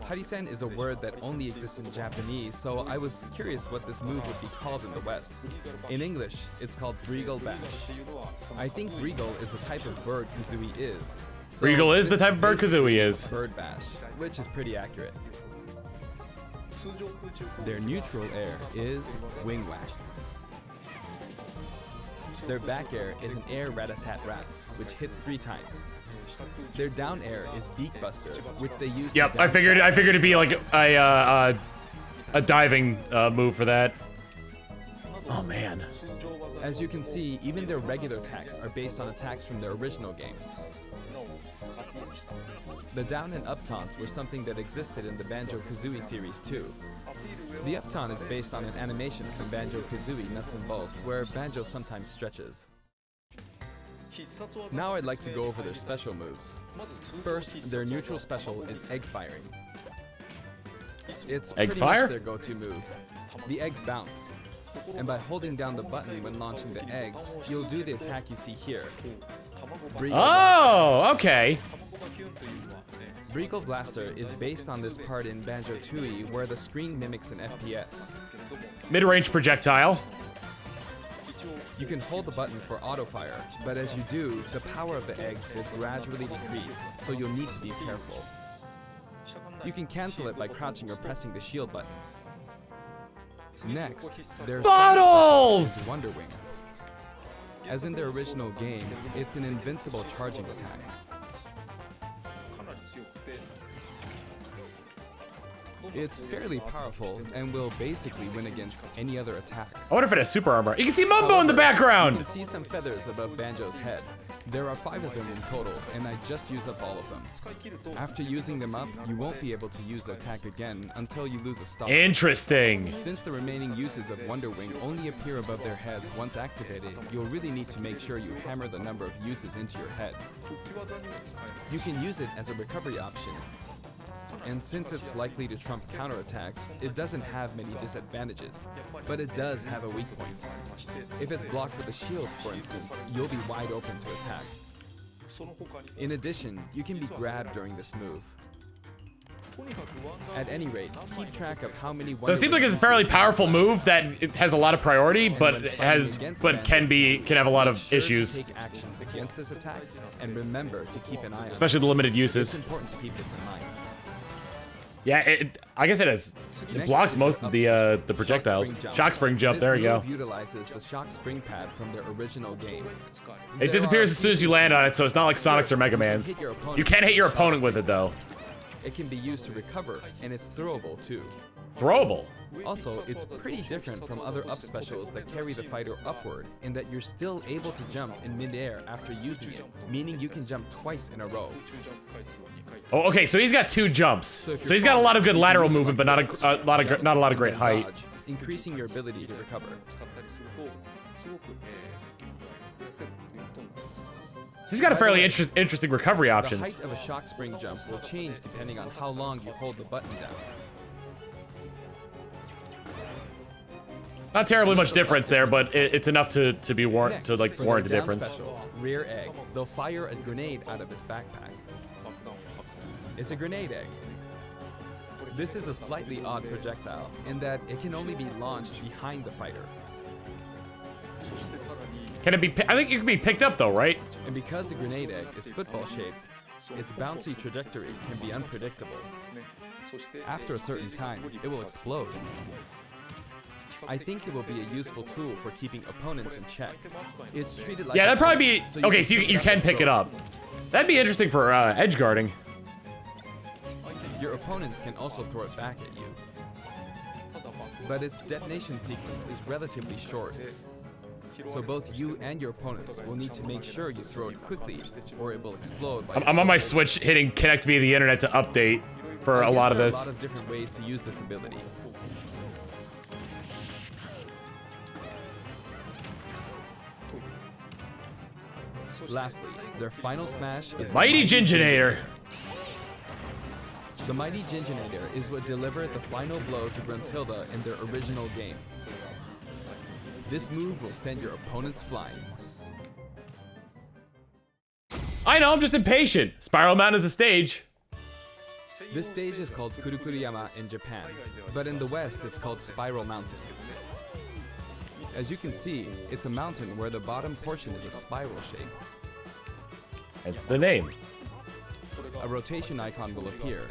Harisen is a word that only exists in Japanese, so I was curious what this move would be called in the West. In English, it's called Regal Bash. I think Regal is the type of bird Kazooie is. So Regal is the type of bird Kazooie is. Bird Bash, which is pretty accurate. Their neutral air is Wing Whack. Their back air is an air rat-a-tat-rat, which hits 3 times. Their down air is Beak Buster, which they use to I figured it'd be like a diving move for that. Oh man. As you can see, even their regular attacks are based on attacks from their original game. The down and up taunts were something that existed in the Banjo-Kazooie series too. The up taunt is based on an animation from Banjo-Kazooie Nuts and Bolts, where Banjo sometimes stretches. Now I'd like to go over their special moves. First, their neutral special is Egg Firing. It's pretty much their go-to move. The eggs bounce, and by holding down the button when launching the eggs, you'll do the attack you see here. Oh, okay. Briegel Blaster is based on this part in Banjo-Tooie where the screen mimics an FPS. Mid-range projectile. You can hold the button for auto-fire, but as you do, the power of the eggs will gradually decrease, so you'll need to be careful. You can cancel it by crouching or pressing the shield button. Next, there's Bottles! Wonder Wing. As in the original game, it's an invincible charging attack. It's fairly powerful and will basically win against any other attack. I wonder if it has super armor. You can see Mumbo in the background! You can see some feathers above Banjo's head. There are 5 of them in total, and I just used up all of them. After using them up, you won't be able to use the attack again until you lose a star. Interesting. Since the remaining uses of Wonder Wing only appear above their heads once activated, you'll really need to make sure you hammer the number of uses into your head. You can use it as a recovery option. And since it's likely to trump counterattacks, it doesn't have many disadvantages, but it does have a weak point. If it's blocked with a shield, for instance, you'll be wide open to attack. In addition, you can be grabbed during this move. At any rate, keep track of how many. So it seems like it's a fairly powerful move that it has a lot of priority, but can have a lot of issues. Take action against this attack, and remember to keep an eye on it. Especially the limited uses. It's important to keep this in mind. Yeah, I guess it blocks most of the projectiles. Shock spring jump, there you go. This move utilizes the shock spring pad from their original game. It disappears as soon as you land on it, so it's not like Sonic's or Mega Man's. You can hit your opponent with it though. It can be used to recover, and it's throwable too. Throwable? Also, it's pretty different from other up specials that carry the fighter upward in that you're still able to jump in midair after using it, meaning you can jump twice in a row. Oh, okay, so he's got 2 jumps. So he's got a lot of good lateral movement, but not a lot of great height. Dodge, increasing your ability to recover. So he's got a fairly interesting recovery options. The height of a shock spring jump will change depending on how long you hold the button down. Not terribly much difference there, but it's enough to warrant the difference. Special, Rear Egg. They'll fire a grenade out of his backpack. It's a grenade egg. This is a slightly odd projectile in that it can only be launched behind the fighter. Can it be? I think it can be picked up though, right? And because the grenade egg is football shaped, its bouncy trajectory can be unpredictable. After a certain time, it will explode. I think it will be a useful tool for keeping opponents in check. It's treated like that'd probably be okay. So you can pick it up. That'd be interesting for edge guarding. Your opponents can also throw it back at you. But its detonation sequence is relatively short. So both you and your opponents will need to make sure you throw it quickly, or it will explode. I'm on my Switch hitting connect via the internet to update for a lot of this. There are a lot of different ways to use this ability. Lastly, their final smash is Mighty Ginginator. The Mighty Ginginator is what delivered the final blow to Gruntilda in their original game. This move will send your opponents flying. I know, I'm just impatient. Spiral Mountain is a stage. This stage is called Kurukuruyama in Japan, but in the West it's called Spiral Mountain. As you can see, it's a mountain where the bottom portion is a spiral shape. It's the name. A rotation icon will appear,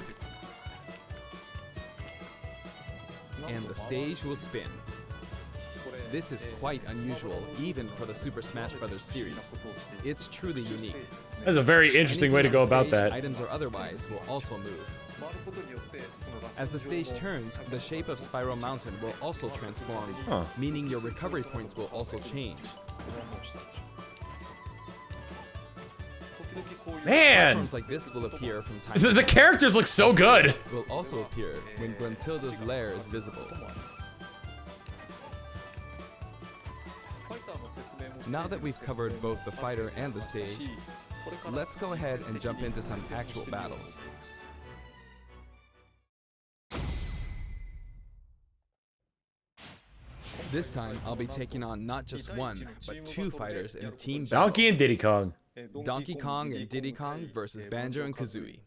and the stage will spin. This is quite unusual, even for the Super Smash Bros. Series. It's truly unique. That's a very interesting way to go about that. Items or otherwise will also move. As the stage turns, the shape of Spiral Mountain will also transform, meaning your recovery points will also change. Man! Platforms like this will appear from time to time. The characters look so good! Will also appear when Gruntilda's lair is visible. Now that we've covered both the fighter and the stage, let's go ahead and jump into some actual battles. This time, I'll be taking on not just one, but 2 fighters in a team battle. Donkey and Diddy Kong. Donkey Kong and Diddy Kong versus Banjo and Kazooie.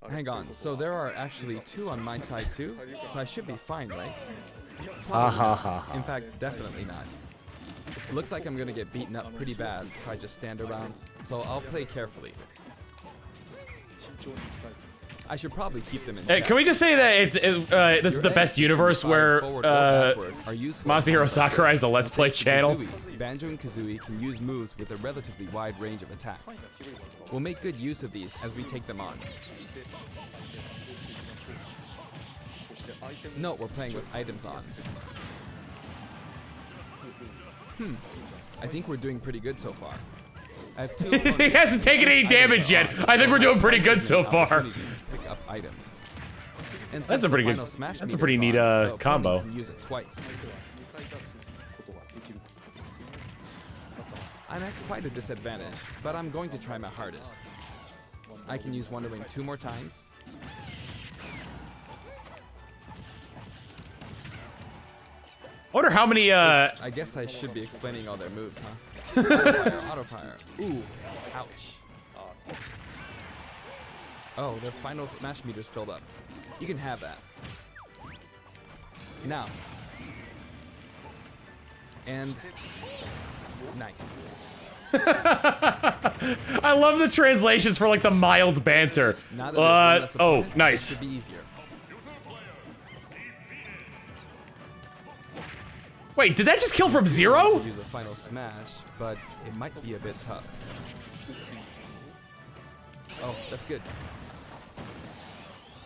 Hang on, so there are actually 2 on my side too? So I should be fine, right? In fact, definitely not. Looks like I'm gonna get beaten up pretty bad if I just stand around, so I'll play carefully. I should probably keep them in check. Can we just say that this is the best universe where Masahiro Sakurai is the Let's Play channel? Banjo and Kazooie can use moves with a relatively wide range of attack. We'll make good use of these as we take them on. Note we're playing with items on. I think we're doing pretty good so far. I have 2 He hasn't taken any damage yet. I think we're doing pretty good so far. Pick up items. And That's a pretty good. That's a pretty neat combo. Can use it twice. I'm at quite a disadvantage, but I'm going to try my hardest. I can use Wonder Wing 2 more times. I wonder how many, I guess I should be explaining all their moves, huh? Auto fire. Ooh, ouch. Oh, their final smash meter's filled up. You can have that. Now. And nice. I love the translations for like the mild banter. Oh, nice. It should be easier. Wait, did that just kill from 0? Use a final smash, but it might be a bit tough. Oh, that's good.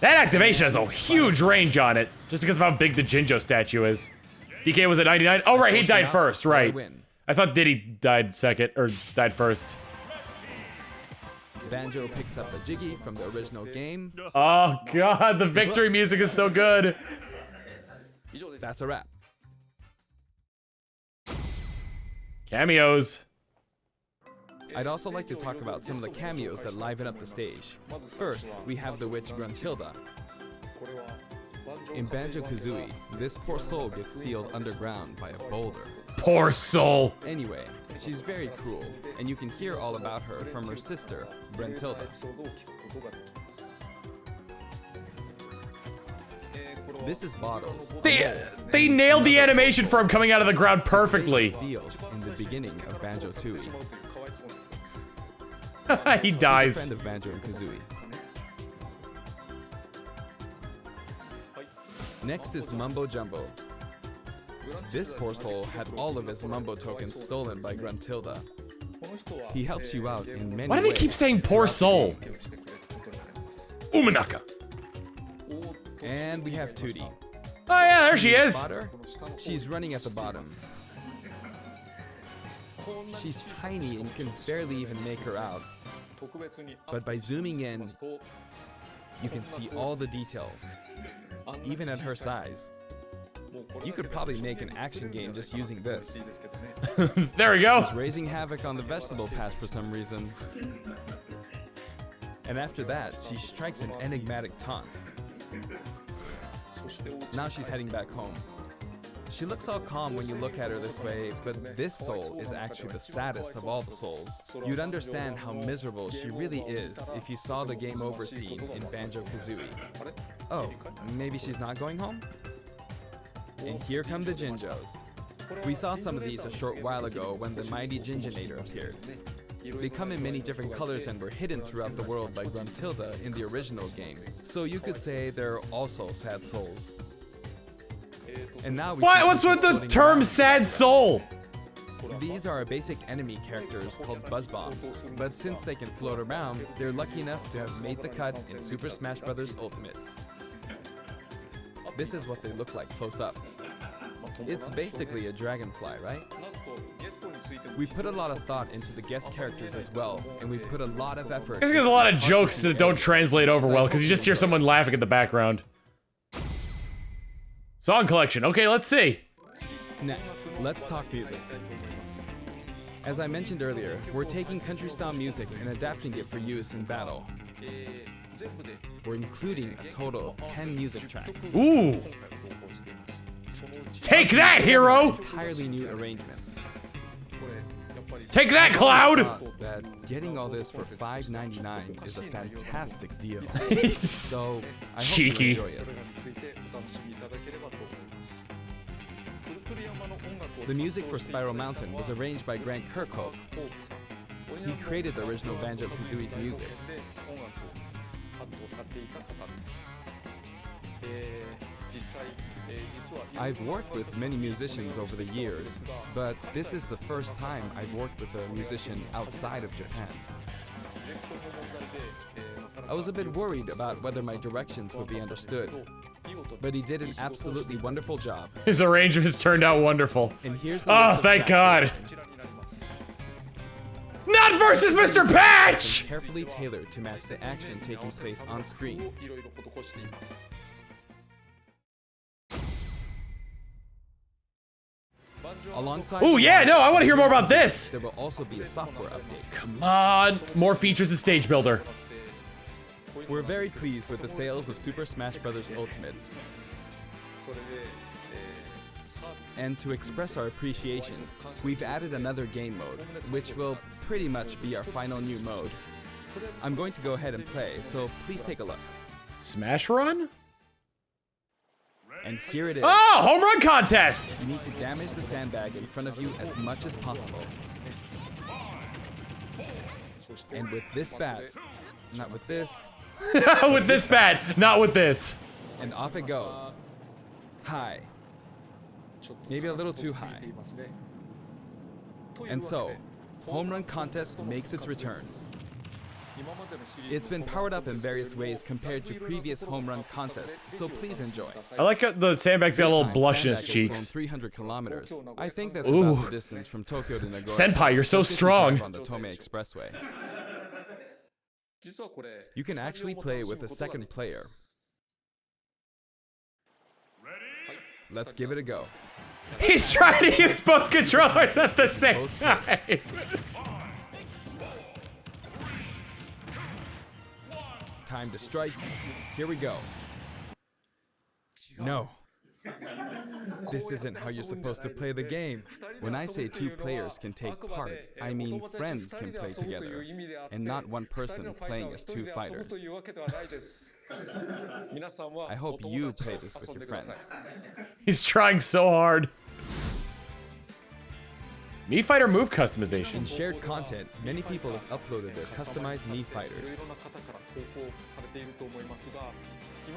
That activation has a huge range on it, just because of how big the Jinjo statue is. DK was at 99. Oh, right, he died first, right. I thought Diddy died second, or died first. Banjo picks up a Jiggy from the original game. Oh, God, the victory music is so good. That's a wrap. Cameos. I'd also like to talk about some of the cameos that liven up the stage. First, we have the witch Gruntilda. In Banjo-Kazooie, this poor soul gets sealed underground by a boulder. Poor soul. Anyway, she's very cruel, and you can hear all about her from her sister, Gruntilda. This is Bottles. They nailed the animation for him coming out of the ground perfectly. Sealed in the beginning of Banjo-Tooie. He dies. He's a friend of Banjo and Kazooie. Next is Mumbo Jumbo. This poor soul had all of his Mumbo tokens stolen by Gruntilda. He helps you out in many ways. Why do they keep saying poor soul? Umanaka. And we have Tootie. Oh yeah, there she is. She's running at the bottom. She's tiny and can barely even make her out. But by zooming in, you can see all the detail, even at her size. You could probably make an action game just using this. There we go. She's raising havoc on the vegetable patch for some reason. And after that, she strikes an enigmatic taunt. Now she's heading back home. She looks all calm when you look at her this way, but this soul is actually the saddest of all the souls. You'd understand how miserable she really is if you saw the game over scene in Banjo-Kazooie. Oh, maybe she's not going home? And here come the Jinjos. We saw some of these a short while ago when the mighty Jinjonator appeared. They come in many different colors and were hidden throughout the world by Gruntilda in the original game. So you could say they're also sad souls. And now we What's with the term sad soul? These are our basic enemy characters called Buzz Bombs, but since they can float around, they're lucky enough to have made the cut in Super Smash Bros. Ultimate. This is what they look like close up. It's basically a dragonfly, right? We put a lot of thought into the guest characters as well, and we put a lot of effort. There's a lot of jokes that don't translate over well because you just hear someone laughing in the background. Song collection. Okay, let's see. Next, let's talk music. As I mentioned earlier, we're taking country-style music and adapting it for use in battle. We're including a total of 10 music tracks. Ooh! Take that, hero! Entirely new arrangements. Take that, Cloud! That getting all this for $5.99 is a fantastic deal. So I cheeky. hope you enjoy it. The music for Spiral Mountain was arranged by Grant Kirkhope. He created the original Banjo-Kazooie's music. I've worked with many musicians over the years, but this is the first time I've worked with a musician outside of Japan. I was a bit worried about whether my directions would be understood, but he did an absolutely wonderful job. His arrangements turned out wonderful. And here's the oh, list of thank tracks. God. Not versus Mr. Patch! Carefully tailored to match the action taking place on screen. Alongside Ooh, yeah, no, I want to hear more about this. There will also be a software update. Come on, more features in Stage Builder. We're very pleased with the sales of Super Smash Bros. Ultimate. And to express our appreciation, we've added another game mode, which will pretty much be our final new mode. I'm going to go ahead and play, so please take a look. Smash Run? And here it is. Oh, home run contest! You need to damage the sandbag in front of you as much as possible. And with this bat, not with this. With this bat, not with this. And off it goes. High. Maybe a little too high. And so, Home Run Contest makes its return. It's been powered up in various ways compared to previous Home Run contests, so please enjoy. I like how the sandbag's got a little blush in his Sandbag has cheeks. flown 300 kilometers. I think that's Ooh. about the distance from Tokyo to Nagoya. Senpai, you're so If you strong. drive on the Tomei Expressway. You can actually play with a second player. Let's give it a go. He's trying to use both controllers at the same time. Time to strike. Here we go. No. This isn't how you're supposed to play the game. When I say two players can take part, I mean friends can play together, and not one person playing as two fighters. I hope you play this with your friends. He's trying so hard. Mii Fighter move customization. In shared content, many people have uploaded their customized Mii Fighters.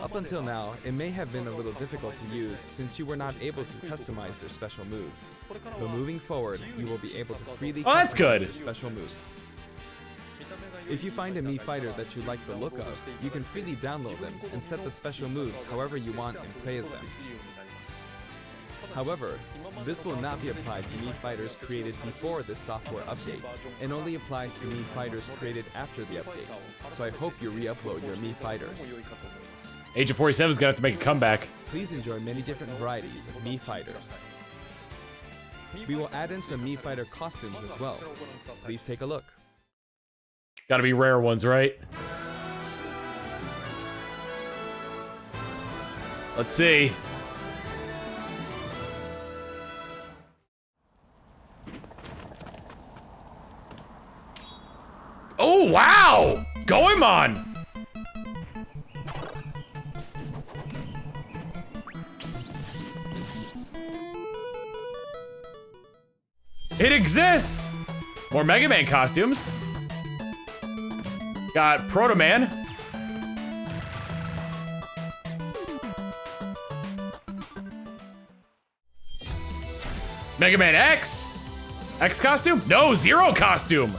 Up until now, it may have been a little difficult to use since you were not able to customize their special moves. But moving forward, you will be able to freely that's customize good. their special moves. If you find a Mii Fighter that you like the look of, you can freely download them and set the special moves however you want and play as them. However, this will not be applied to Mii Fighters created before this software update, and only applies to Mii Fighters created after the update. So I hope you re-upload your Mii Fighters. Agent 47 is gonna have to make a comeback. Please enjoy many different varieties of Mii Fighters. We will add in some Mii Fighter costumes as well. Please take a look. Gotta be rare ones, right? Let's see. Oh, wow! Goemon! It exists! More Mega Man costumes. Got Proto Man. Mega Man X? X costume? No, Zero costume!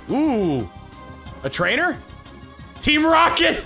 Ooh, a trainer? Team Rocket!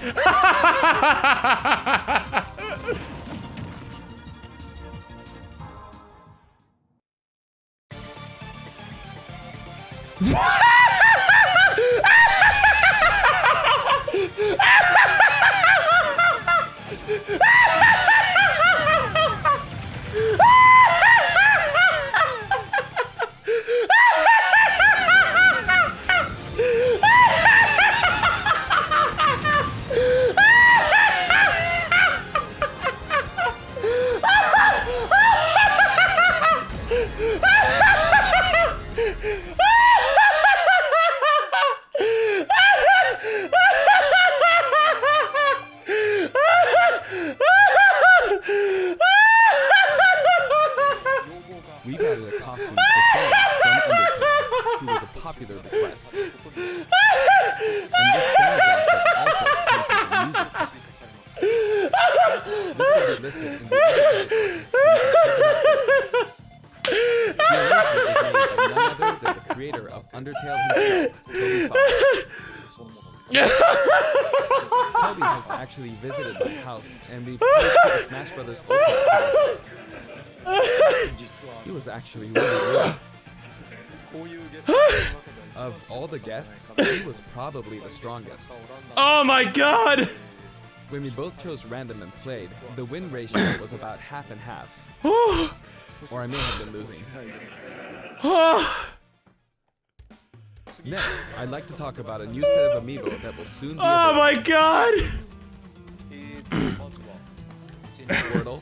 listed in the article, so you can check it out. The announcement is made by none other than the creator of Undertale himself, Toby Fox. Toby has actually visited my house, and we played Super Smash Bros. Ultimate together. He was actually really good. Of all the guests, he was probably the strongest. Oh my god! When we both chose random and played, the win ratio was about half and half. Or I may have been losing. Next, I'd like to talk about a new set of amiibo that will soon be Oh my god! Squirtle.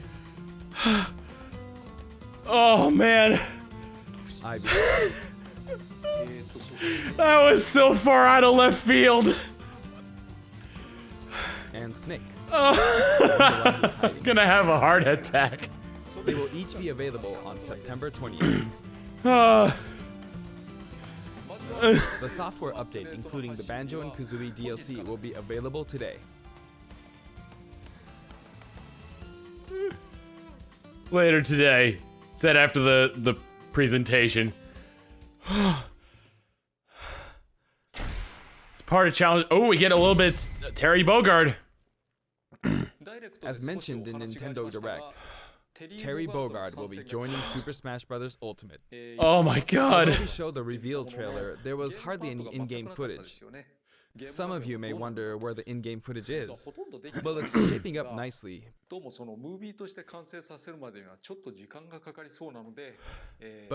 Oh man. Ivy. That was so far out of left field. And Snake. I'm gonna have a heart attack. They will each be available on September 28th. The software update, including the Banjo and Kazooie DLC, will be available today. Later today, said after the presentation. It's part of challenge. Oh, we get a little bit Terry Bogard. As mentioned in Nintendo Direct, Terry Bogard will be joining Super Smash Bros. Ultimate. Oh my god. When we showed the reveal trailer, there was hardly any in-game footage. Some of you may wonder where the in-game footage is. Well, it's shaping up nicely. But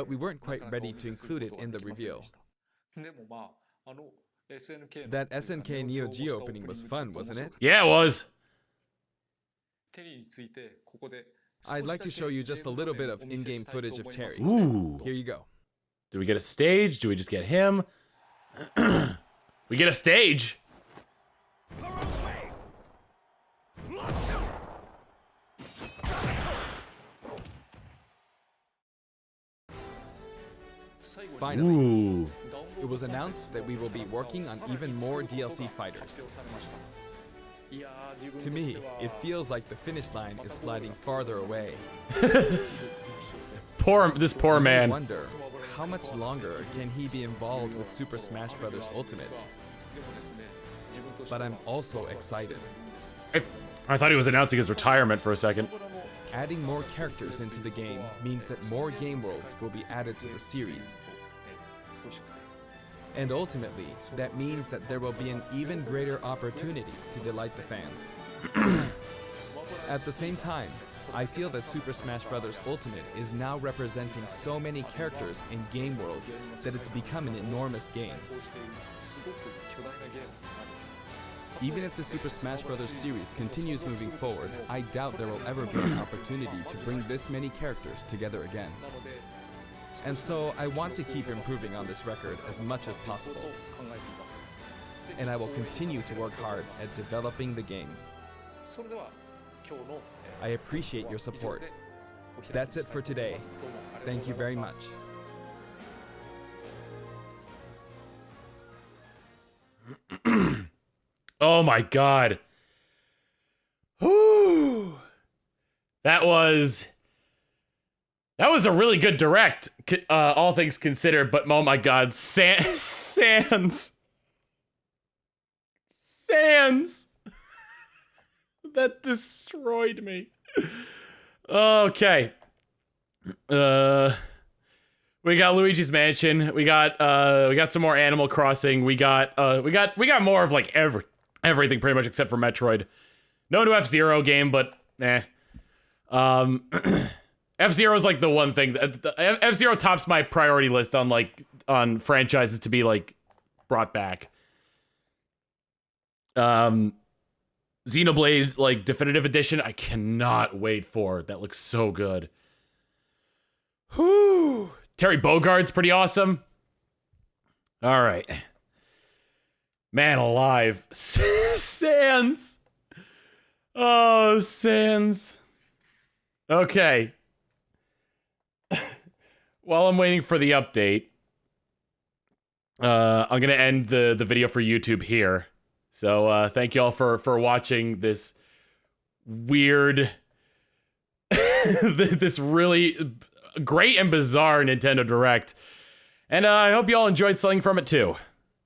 we weren't quite ready to include it in the reveal. That SNK Neo Geo opening was fun, wasn't it? Yeah, it was. I'd like to show you just a little bit of in-game footage of Terry. Ooh. Here you go. Do we get a stage? Do we just get him? We get a stage. Finally, Ooh. it was announced that we will be working on even more DLC fighters. To me, it feels like the finish line is sliding farther away. This poor I man. wonder, how much longer can he be involved with Super Smash Bros. Ultimate? But I'm also excited. I thought he was announcing his retirement for a second. Adding more characters into the game means that more game worlds will be added to the series. And ultimately, that means that there will be an even greater opportunity to delight the fans. At the same time, I feel that Super Smash Bros. Ultimate is now representing so many characters and game worlds that it's become an enormous game. Even if the Super Smash Bros. Series continues moving forward, I doubt there will ever be an opportunity to bring this many characters together again. And so I want to keep improving on this record as much as possible. And I will continue to work hard at developing the game. I appreciate your support. That's it for today. Thank you very much. Oh my god. Whew. That was a really good direct, all things considered, but oh my god, Sans. That destroyed me. Okay. We got Luigi's Mansion. We got some more Animal Crossing. We got more of like everything pretty much except for Metroid. No new F-Zero game, but F-Zero is like the one thing that F-Zero tops my priority list on franchises to be like brought back. Xenoblade like definitive edition, I cannot wait for. That looks so good. Whew. Terry Bogard's pretty awesome. All right. Man alive. Sans. Oh, Sans. Okay. While I'm waiting for the update, I'm gonna end the video for YouTube here. So thank you all for watching this weird this really great and bizarre Nintendo Direct. And I hope you all enjoyed something from it too.